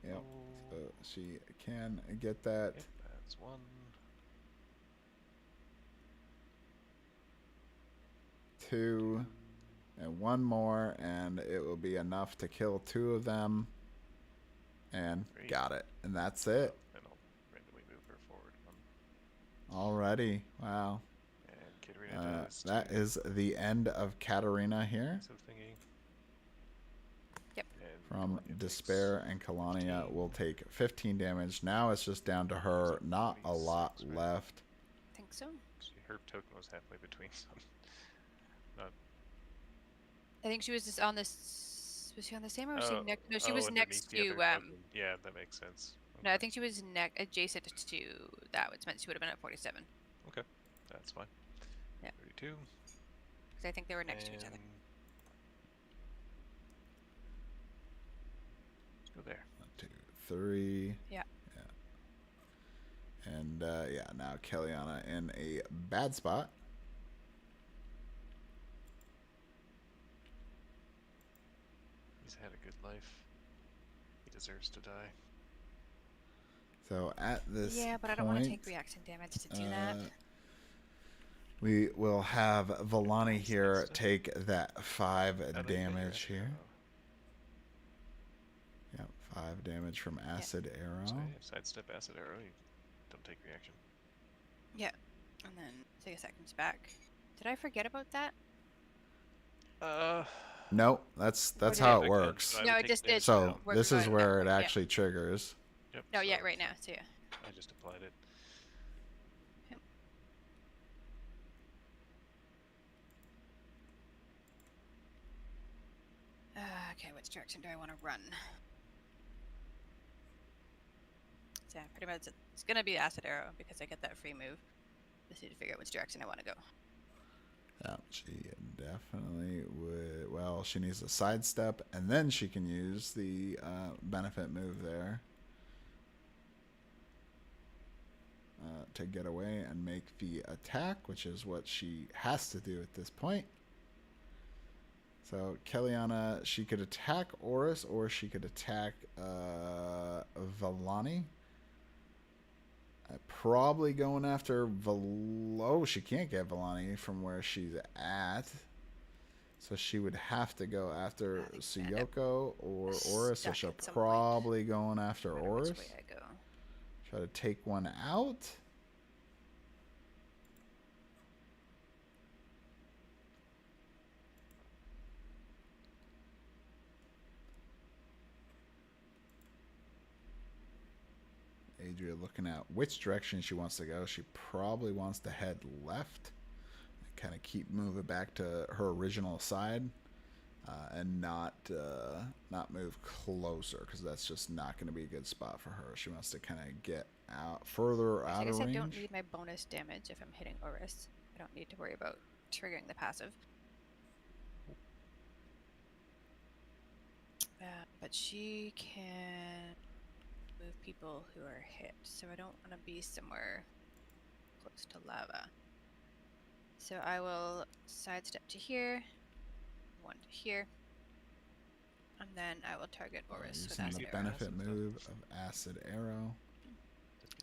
Yep.
Oh,
So she can get that.
yep, that's 1.
2 and 1 more, and it will be enough to kill 2 of them. And
Great.
got it. And that's it.
And I'll randomly move her forward 1.
Already. Wow.
And Katarina dies.
That
2.
is the end of Katarina here.
So thingy.
Yep.
And
From
Kalanya takes
Despair, and Kalania
15.
will take 15 damage. Now it's just down to her. Not a lot
26, right?
left.
I think so.
Her token was halfway between some. Not.
I think she was just on this. Was she on the same or was she next? No, she was
underneath
next
the
to.
other token. Yeah, that makes sense.
No, I
Okay.
think she was adjacent to that, which meant she would have been at 47.
Okay, that's fine.
Yeah.
32.
Because I think they were next to each other.
and Let's go there.
1, 2, 3.
Yeah.
And yeah, now Kellyanna in a bad spot.
He's had a good life. He deserves to die.
So at this
Yeah, but I don't want to
point,
take reaction damage to do that.
we will have Vellani here
Sidestep.
take that 5
How do you
damage
measure
here.
arrow?
Yep, 5 damage from acid arrow.
So yeah, sidestep acid arrow. You don't take reaction.
Yeah. And then take a seconds back. Did I forget about that?
No, that's
did
how
it-
it works.
I
No,
would
it
take
just
damage
did.
So
down.
We're
this is
going
where it
now, yeah.
actually triggers.
Yep.
No, yeah,
so
right now. So yeah.
I just applied it.
Okay, which direction do I want to run? So yeah, pretty much it's gonna be acid arrow because I get that free move. Just need to figure out which direction I want to go.
Yeah, she definitely would. Well, she needs a sidestep, and then she can use the benefit move there to get away and make the attack, which is what she has to do at this point. So Kellyanna, she could attack Oris, or she could attack Vellani. Probably going after Oh, she can't get Vellani from where she's at. So she would have to go after Suyoko or Oris. So
Stuck
she'll
at some
probably going after
No matter which
Oris.
way I go.
Try to take one out. Adria looking at which direction she wants to go. She probably wants to head left, kind of keep moving back to her original side, and not move closer, because that's just not going to be a good spot for her. She wants to kind of get out further
I
out
guess
of
I
range.
don't need my bonus damage if I'm hitting Oris. I don't need to worry about triggering the passive. But she can move people who are hit, so I don't want to be somewhere close to lava. So I will sidestep to here, one to here, and then I will target Oris with
Using
acid
the
arrow.
benefit move of acid arrow.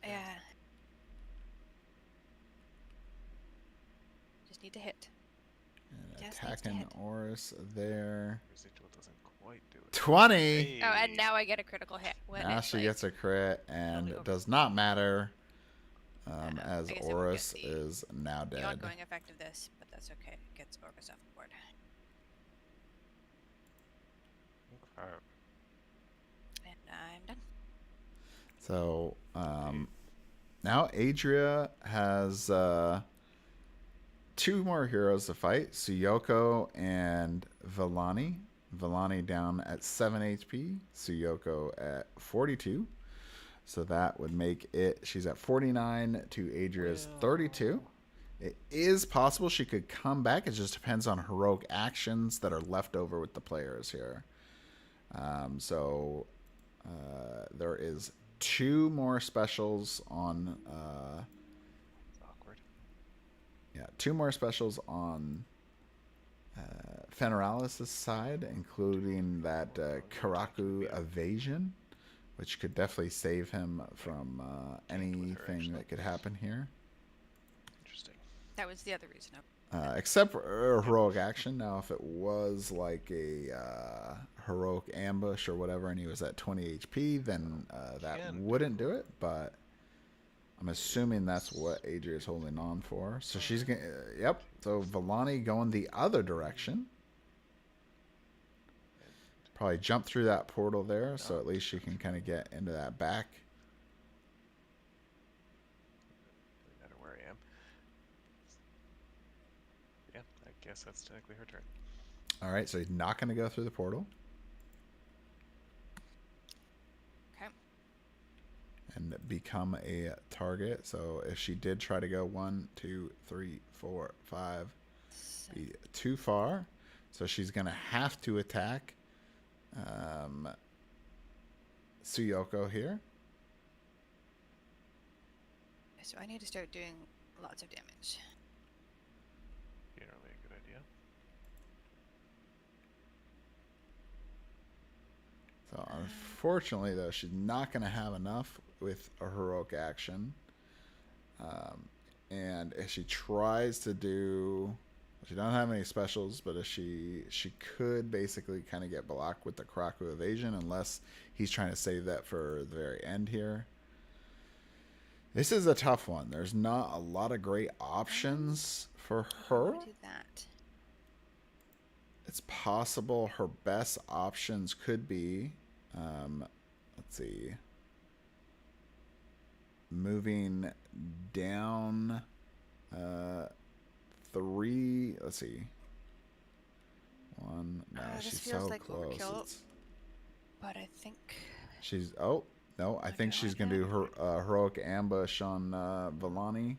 Yeah. Just need to hit.
And
Just needs to
attacking
hit.
Oris there.
Residual doesn't quite do it.
20!
Hey.
Oh, and now I get a critical hit. When
Now
it's
she
like,
gets a crit, and
only
it
over-
does not matter, as
I guess it won't get
Oris
the-
is now
the
dead.
ongoing effect of this, but that's okay. It gets Oris off the board.
Okay.
And I'm done.
So now Adria has 2 more heroes to fight, Suyoko and Villani. Villani down at 7 HP, Suyoko at 42. So that would make it, she's at 49 to Adria's 32. It is possible she could come back. It just depends on heroic actions that are left over with the players here. There is 2 more specials on
It's awkward.
2 more specials on Fenraellis' side, including that Karaku evasion, which could definitely save him from anything that could happen here.
Interesting.
That was the other reason.
Except for heroic action. Now, if it was like a heroic ambush or whatever, and he was at 20 HP, then that wouldn't do it. But I'm assuming that's what Adria is holding on for. So she's gonna. Yep. So Villani going the other direction. Probably jump through that portal there, so at least she can kind of get into that back.
Doesn't matter where I am. Yeah, I guess that's technically her turn.
All right, so he's not going to go through the portal.
Okay.
And become a target. So if she did try to go 1, 2, 3, 4, 5, be too far. So she's going to have to attack Suyoko here.
So I need to start doing lots of damage.
Generally a good idea.
So unfortunately, though, she's not going to have enough with a heroic action. And if she tries to do, she doesn't have any specials, but if she could basically kind of get blocked with the Kraku evasion, unless he's trying to save that for the very end here. This is a tough one. There's not a lot of great options for her.
Do that.
It's possible her best options could be, let's see, moving down 3. Let's see. 1. No,
This
she's
feels
so
like
close.
overkill. But I think
She's no, I think she's gonna do her heroic ambush on Villani.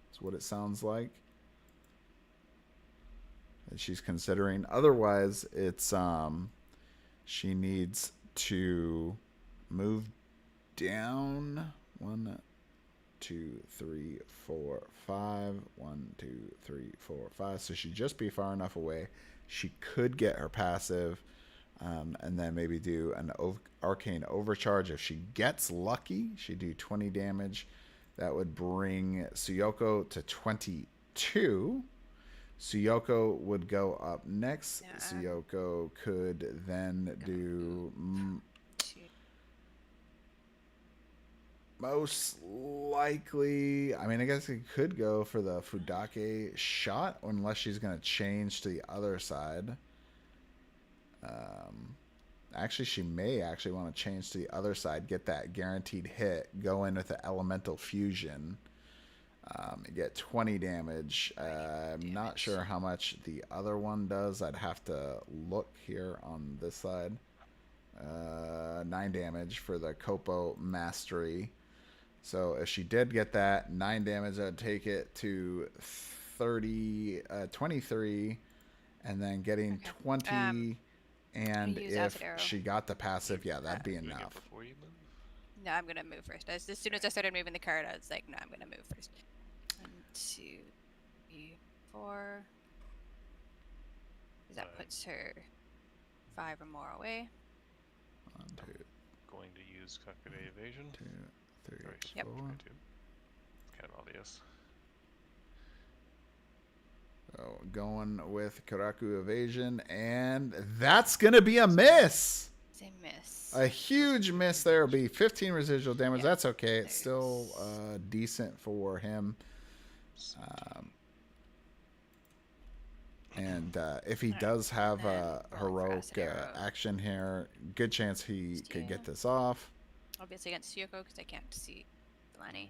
That's what it sounds like. That she's considering. Otherwise, it's she needs to move down 1, 2, 3, 4, 5. 1, 2, 3, 4, 5. So she'd just be far enough away. She could get her passive, and then maybe do an arcane overcharge. If she gets lucky, she'd do 20 damage. That would bring Suyoko to 22. Suyoko would go up next.
Yeah.
Suyoko could then do most likely, I mean, I guess it could go for the Fudake shot, unless she's going to change to the other side. actually, she may actually want to change to the other side, get that guaranteed hit, go in with the elemental fusion, get 20 damage. I'm not sure how much the other one does. I'd have to look here on this side. 9 damage for the Copo Mastery. So if she did get that 9 damage, I'd take it to 23, and then getting 20. And if she got the passive, yeah, that'd be enough.
Before you move?
No, I'm gonna move first. As soon as I started moving the card, I was like, no, I'm gonna move first. 1, 2, 3, 4. That puts her 5 or more away.
1, 2.
Going to use Kakure Evasion.
2, 3,
Yep.
4.
It's kind of obvious.
So going with Karaku Evasion, and that's gonna be a miss.
It's a miss.
A huge miss there. Will be 15 residual damage.
Yeah,
That's okay. It's still decent for him. And if he does have a heroic action here, good chance he could get this off.
Obviously against Yoko because I can't see Vellani.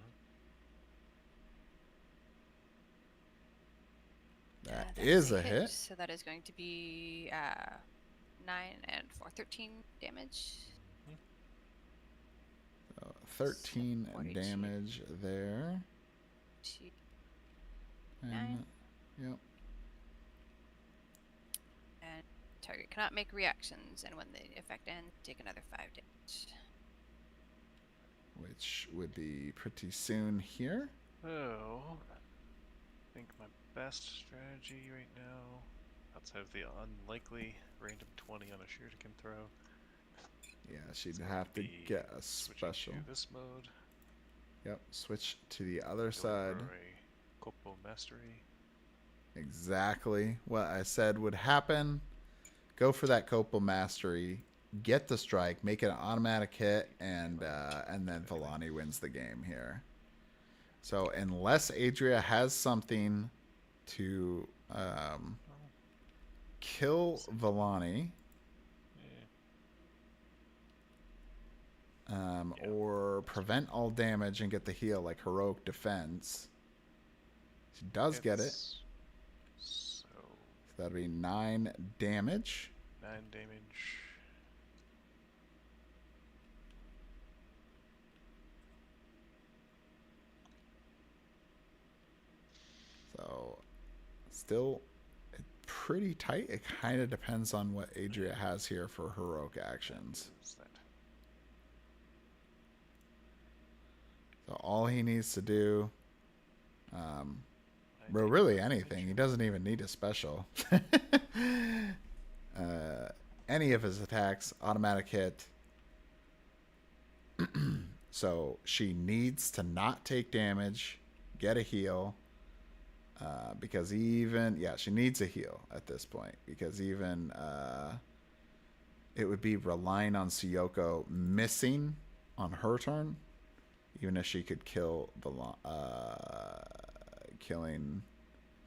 That is a hit.
So that is going to be 9 and 4, 13 damage.
So 13 damage there.
9.
Yep.
And target cannot make reactions, and when the effect ends, take another 5 damage.
Which would be pretty soon here.
Oh, I think my best strategy right now, outside of the unlikely random 20 on a shuriken throw.
Yeah, she'd have to get a special.
To this mode.
Yep, switch to the other side.
For a Copo Mastery.
Exactly what I said would happen. Go for that Copo Mastery, get the strike, make it an automatic hit, and then Vellani wins the game here. So unless Adria has something to kill Vellani, or prevent all damage and get the heal like heroic defense, she does get it. So that'd be 9 damage.
9 damage.
So still pretty tight. It kind of depends on what Adria has here for heroic actions. So all he needs to do, well, really anything. He doesn't even need a special. Any of his attacks, automatic hit. So she needs to not take damage, get a heal. Because even, she needs a heal at this point. Because even it would be relying on Suyoko missing on her turn. Even if she could kill killing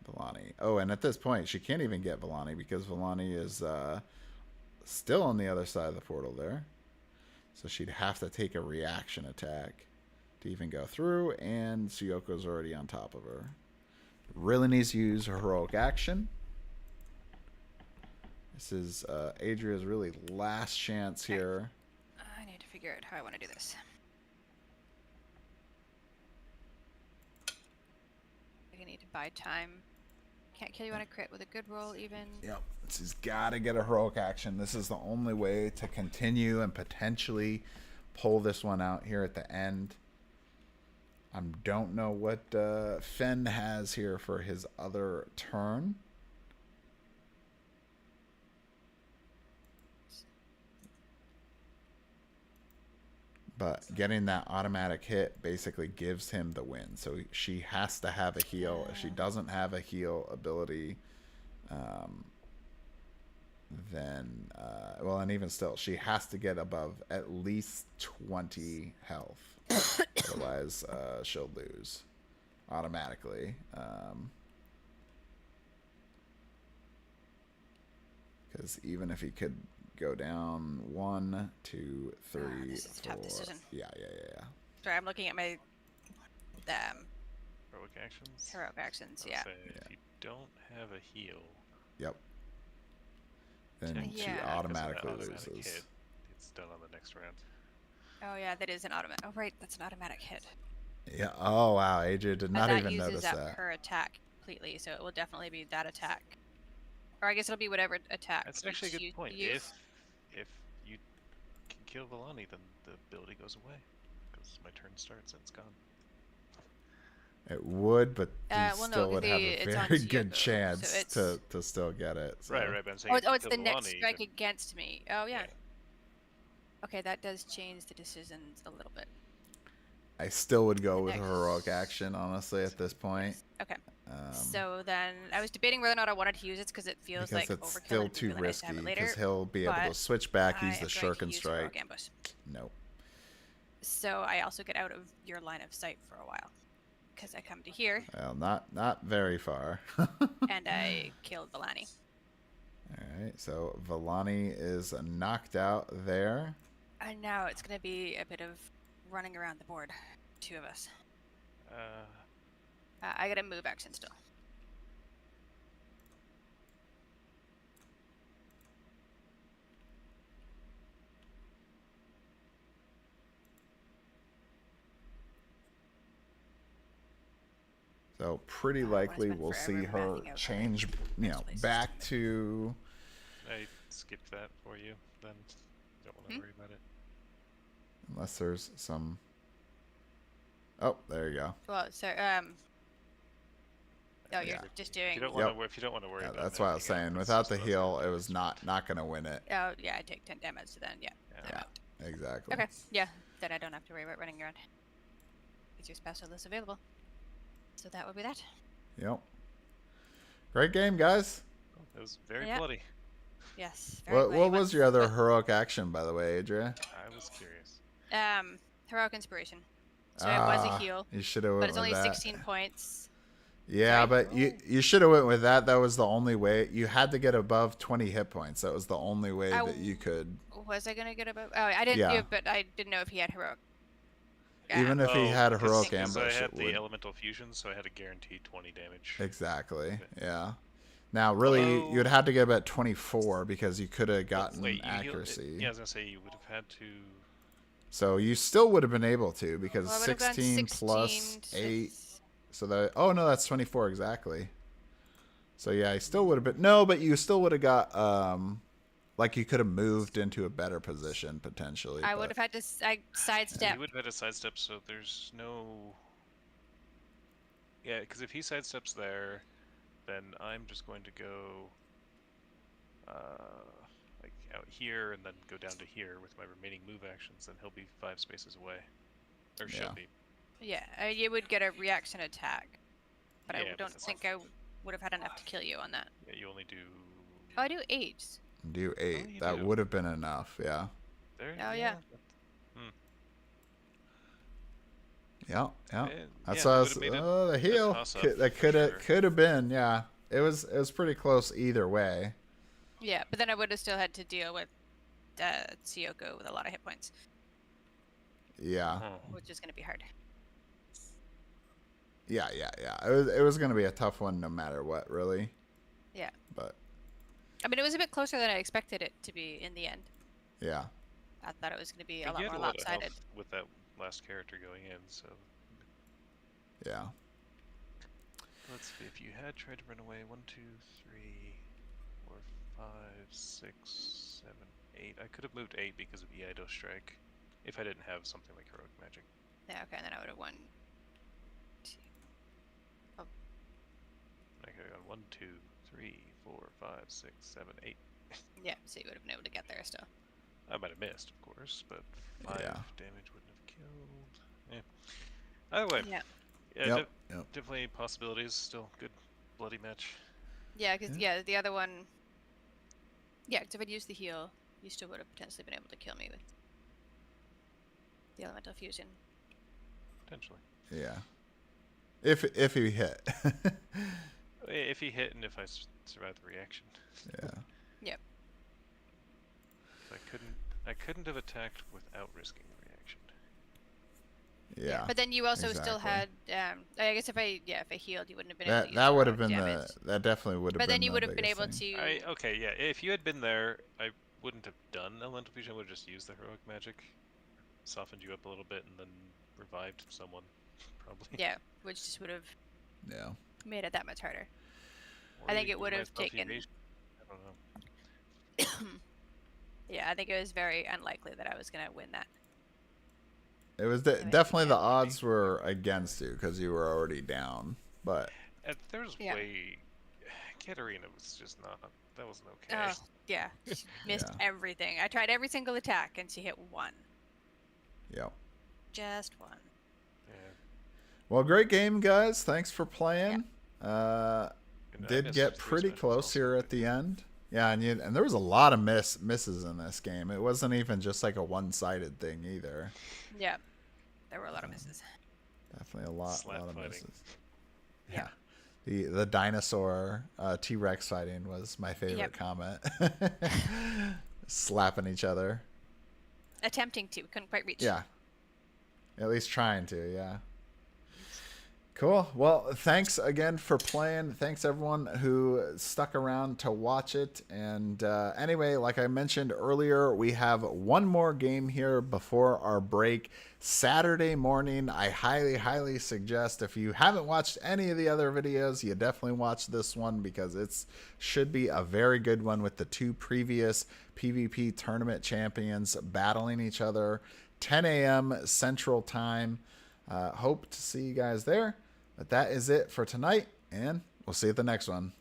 Vellani. Oh, and at this point, she can't even get Vellani because Vellani is still on the other side of the portal there. So she'd have to take a reaction attack to even go through, and Suyoko's already on top of her. Really needs to use her heroic action. This is Adria's really last chance here.
I need to figure out how I want to do this. I need to buy time. Can't kill you on a crit with a good roll even.
Yep. She's got to get a heroic action. This is the only way to continue and potentially pull this one out here at the end. I don't know what Fen has here for his other turn. But getting that automatic hit basically gives him the win. So she has to have a heal. If she doesn't have a heal ability, then, well, and even still, she has to get above at least 20 health. Otherwise, she'll lose automatically. Because even if he could go down 1, 2, 3,
this is a tough
4.
decision.
Yeah.
Sorry, I'm looking at my
Heroic actions.
heroic actions.
I'll
Yeah.
say if you don't have a heal,
Yep. Then
technically,
she
Yeah. 'Cause of that
automatically
automatic
loses.
hit, it's done on the next round.
Oh yeah, that is an automatic. Oh right, that's an automatic hit.
Yeah. Oh wow, Adria did not
that
even
uses
notice
that
that.
per attack completely, so it will definitely be that attack. Or I guess it'll be whatever attack.
That's actually a good
you
point.
use.
If you can kill Vellani, then the ability goes away because my turn starts and it's gone.
It would, but you
Well, no,
still
'cause
would have a
it's on
very good
Tiogo, so
chance
it's-
to still get it. So.
Right, but I'm saying
Oh,
if you
it's
kill
the next
Vellani,
strike
then-
against me. Oh yeah. Okay, that does change the decisions a little bit.
I still would go
The
with
next-
heroic action, honestly, at this point.
Okay.
Um,
So then I was debating whether or not I wanted to use it because it feels
because
like
it's
overkill
still
and it'd be
too
really nice to have
risky.
it later.
Because he'll be able to
but
switch back,
I
use the
am going to
shuriken
use heroic
strike.
ambush.
Nope.
So I also get out of your line of sight for a while because I come to here
Well, not very far.
and I killed Vellani.
All right, so Vellani is knocked out there.
And now it's going to be a bit of running around the board. Two of us. I got a move action still.
So pretty
Wow,
likely
it's been
we'll
forever
see her
backing out
change,
places.
back to.
I skipped that for you. Then don't want to worry about it.
Unless there's some. Oh, there you go.
Well, so oh, you're
Yeah.
just
If
doing.
you don't want to, if you don't want to worry
Yeah,
about
that's what I was
anything
saying.
else,
Without the
just
heal,
those
it was
damage.
not gonna win it.
Oh yeah, I take 10 damage. So then yeah.
Yeah.
Exactly.
Okay. Yeah. Then I don't have to worry about running around. Because your special is available. So that would be that.
Yep. Great game, guys.
It was very
Yeah.
bloody.
Yes. Very
What
bloody
was
ones.
your other
But,
heroic action, by the way, Adria?
I was curious.
heroic inspiration. So it was a heal,
You should have
but
went
it's
with
only
that.
16 points.
Yeah,
Sorry?
but you should have went with that. That was the only way. You had to get above 20 hit points. That was the only way
I
that you could.
Was I gonna get above? Oh, I didn't.
Yeah.
Yeah, but I didn't know if he had heroic.
Even if he had a heroic
because I
ambush,
had
it
the
would.
elemental fusion, so I had a guaranteed 20 damage.
Exactly. Yeah. Now, really,
Although-
you'd have to get about 24 because you could have gotten
Wait, you healed-
accuracy.
yeah, I was gonna say you would have had to.
So you still would have been able to because
Well, I would have gone
16 plus
16,
8. So that that's 24 exactly. So yeah, you still would have been but you still would have got like you could have moved into a better position potentially.
I
but-
would have had to sidestep.
You would have had a sidestep, so there's no. Yeah, because if he sidesteps there, then I'm just going to go like out here and then go down to here with my remaining move actions, and he'll be 5 spaces away, or
Yeah.
should be.
Yeah, you would get a reaction attack, but
Yeah,
I
but
don't
that's
think I would have had enough to kill you on that.
Yeah, you only do.
Oh, I do 8.
Do 8.
you
That
do.
would have been enough. Yeah.
There.
Oh, yeah.
Yeah. Yeah. That's
yeah,
why I
it
was,
would've made it
the
a
heal
toss-up
that
for sure.
could have been. Yeah. It was pretty close either way.
Yeah, but then I would have still had to deal with Tsuyoko with a lot of hit points,
Yeah.
which is going to be hard.
Yeah. It was going to be a tough one no matter what, really.
Yeah.
But
I mean, it was a bit closer than I expected it to be in the end.
yeah.
I thought it was going to be a
But
lot
you had
more
a lot of
lopsided.
health with that last character going in, so
Yeah.
let's see. If you had tried to run away, 1, 2, 3, 4, 5, 6, 7, 8. I could have moved 8 because of Iaido Strike, if I didn't have something like heroic magic.
Yeah, okay, and then I would have won.
I could have gone 1, 2, 3, 4, 5, 6, 7, 8.
Yeah, so you would have been able to get there still.
I might have missed, of course, but 5
Yeah.
damage wouldn't have killed. Yeah. Either way,
Yeah.
yeah,
Yep.
definitely possibilities. Still good, bloody match.
Yeah, because the other one. Yeah, because if I'd used the heal, you still would have potentially been able to kill me with the elemental fusion.
Potentially.
Yeah. If he hit.
If he hit and if I survived the reaction.
Yeah.
Yep.
I couldn't have attacked without risking the reaction.
Yeah.
But then you also still
exactly.
had, I guess if I healed, you wouldn't have been able to use
That would have
heroic
been
damage.
that definitely would have
But
been
then you
the
would have been
biggest
able
thing.
to.
Okay, yeah. If you had been there, I wouldn't have done elemental fusion. I would have just used the heroic magic, softened you up a little bit, and then revived someone, probably.
Yeah, which just would have
Yeah.
made it that much harder.
Or
I think
you
it would have
myself
taken.
evasion. I don't know.
Yeah, I think it was very unlikely that I was gonna win that.
It was
think
definitely the
yeah,
odds were against you because you were already down. But
There's
Yeah.
way. Katarina was just not. That wasn't okay.
Oh, yeah, she missed
Yeah.
everything. I tried every single attack and she hit one.
yeah.
Just one.
Yeah.
Well, great game, guys. Thanks for playing.
And I
Did
missed
get
3
pretty
specials
close
also.
here at the end. Yeah, and there was a lot of misses in this game. It wasn't even just like a one-sided thing either.
Yeah, there were a lot of misses.
Definitely a lot
Slap
of
fighting.
misses.
Yeah.
The dinosaur T-Rex fighting was my favorite
Yep.
comment. Slapping each other.
Attempting to, couldn't quite reach.
Yeah. At least trying to, yeah. Cool. Well, thanks again for playing. Thanks everyone who stuck around to watch it. And anyway, like I mentioned earlier, we have one more game here before our break. Saturday morning, I highly suggest if you haven't watched any of the other videos, you definitely watch this one because it should be a very good one with the 2 previous PvP tournament champions battling each other. 10 a.m. Central Time. Hope to see you guys there. But that is it for tonight, and we'll see you at the next one.